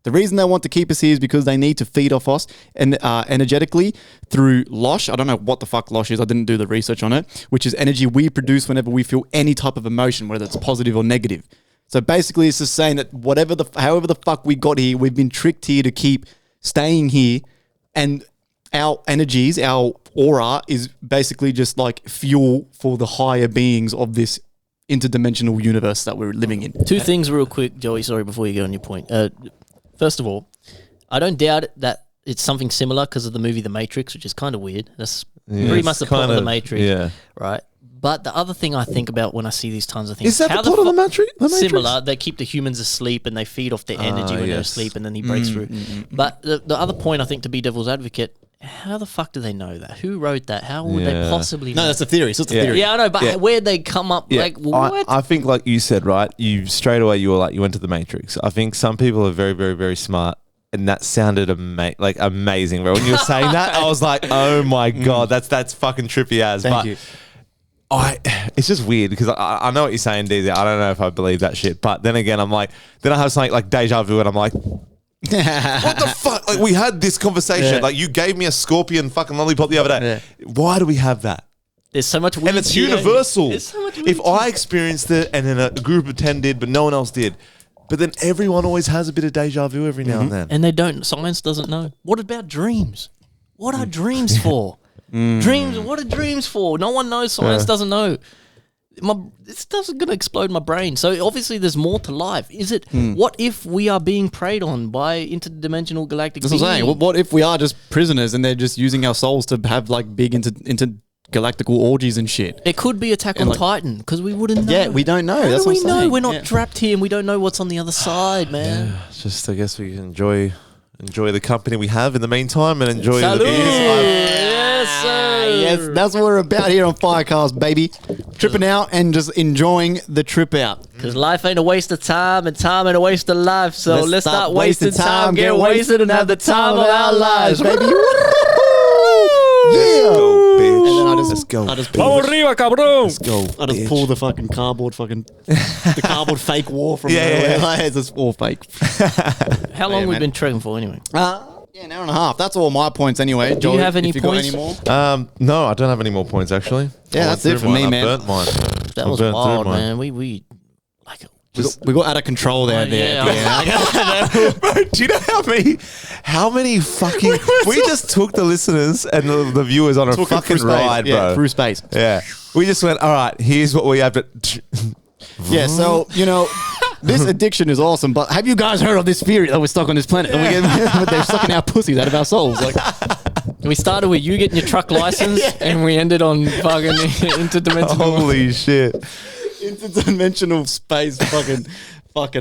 S1: The reason they want to keep us here is because they need to feed off us and energetically through LOSH. I don't know what the fuck LOSH is. I didn't do the research on it, which is energy we produce whenever we feel any type of emotion, whether it's positive or negative. So basically, it's just saying that however the fuck we got here, we've been tricked here to keep staying here, and our energies, our aura is basically just like fuel for the higher beings of this interdimensional universe that we're living in.
S3: Two things real quick, Joey, sorry, before you go on your point. First of all, I don't doubt that it's something similar because of the movie The Matrix, which is kind of weird. That's pretty much the plot of The Matrix, right? But the other thing I think about when I see these tons of things...
S2: Is that the plot of The Matrix?
S3: Similar. They keep the humans asleep and they feed off their energy when they're asleep, and then he breaks through. But the other point, I think, to be devil's advocate, how the fuck do they know that? Who wrote that? How would they possibly know?
S1: No, that's a theory. It's just a theory.
S3: Yeah, I know, but where'd they come up? Like, what?
S2: I think, like you said, right? You straight away, you went to The Matrix. I think some people are very, very, very smart. And that sounded amazing, bro. When you were saying that, I was like, "Oh my god, that's fucking trippy as."
S1: Thank you.
S2: It's just weird because I know what you're saying, DZ. I don't know if I believe that shit, but then again, I'm like, then I have something like deja vu, and I'm like, what the fuck? Like, we had this conversation.
S1: Yeah.
S2: Like, you gave me a scorpion fucking lollipop the other day. Yeah. Why do we have that?
S3: There's so much weird.
S2: And it's universal.
S3: There's so much weird
S2: if I experienced it and then a group of 10 did, but no one else did. But then everyone always has a bit of deja vu every now and then.
S3: And they don't. Science doesn't know. What about dreams? What are dreams for? Dreams. What are dreams for? No one knows. Science doesn't know. This stuff's going to explode my brain. So obviously there's more to life. Is it? What if we are being preyed on by interdimensional galactic beings?
S1: That's what I'm saying. What if we are just prisoners and they're just using our souls to have like big intergalactical orgies and shit?
S3: It could be Attack on Titan because we wouldn't know.
S1: Yeah, we don't know.
S3: How
S1: That's
S3: do
S1: what
S3: we
S1: I'm
S3: know?
S1: saying.
S3: We're not trapped here and we don't know what's on the other side, man.
S2: Yeah, it's just, I guess we enjoy the company we have in the meantime and enjoy
S3: Salud.
S2: the beers.
S3: Yes, sir.
S1: Yes, that's what we're about here on FireCast, baby. Tripping out and just enjoying the trip out.
S3: Because life ain't a waste of time and time ain't a waste of life. So let's stop wasting time, get wasted and have the time of our lives, baby.
S1: Yeah.
S2: Go, bitch.
S1: And then
S2: Let's go.
S1: I just pull
S6: Vamos arriba, cabrón.
S2: Let's go.
S1: I just pull the fucking cardboard fake wall from
S2: Yeah.
S1: nowhere. It's just all fake.
S3: How long we
S1: man.
S3: been trekking for anyway?
S1: Yeah, an hour and a half. That's all my points anyway.
S3: Do you have any
S1: if you got
S3: points?
S1: any more?
S2: No, I don't have any more points actually.
S1: Yeah,
S2: I
S1: that's
S2: went
S1: it
S2: through
S1: for me,
S2: mine.
S1: man.
S2: I burnt mine.
S3: That
S2: I
S3: was
S2: burnt
S3: wild,
S2: through mine.
S3: man. We like
S1: We got out of control there.
S2: Bro, do you know how many fucking we just took the listeners and the viewers on a fucking ride, bro.
S1: Yeah, through space.
S2: Yeah. We just went, all right, here's what we have to
S1: Yeah, so, this addiction is awesome, but have you guys heard of this theory that we're stuck on this planet? That they're sucking our pussies out of our souls. Like,
S3: we started with you getting your truck license and we ended on fucking interdimensional.
S2: holy shit.
S1: interdimensional space fucking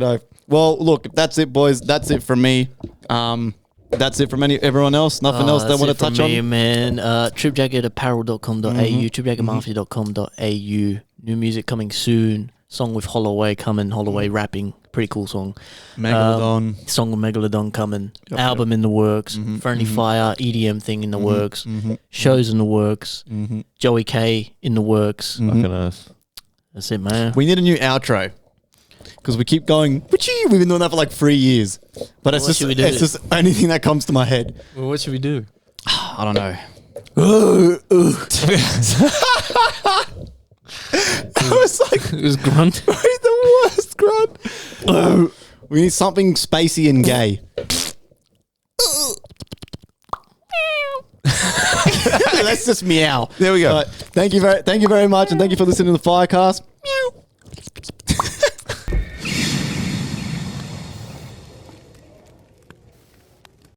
S1: oath. Well, look, that's it, boys. That's it from me. That's it from everyone else. Nothing else they want to touch on.
S3: Man. Tripjacketapparel.com.au, tripjacketmafia.com.au. New music coming soon. Song with Holloway coming. Holloway rapping. Pretty cool song.
S1: Megalodon.
S3: Song with Megalodon coming. Album in the works. FriendlyFire EDM thing in the works. Shows in the works. Joey K in the works.
S2: Fucking earth.
S3: That's it, man.
S1: We need a new outro because we keep going. We've been doing that for like 3 years, but it's just the only thing that comes to my head.
S3: Well, what should we do?
S1: I don't know.
S2: I was like,
S3: It was grunt.
S2: the worst grunt.
S1: We need something spacey and gay. Let's just meow.
S2: There we go.
S1: Thank you very much, and thank you for listening to the FireCast. Meow.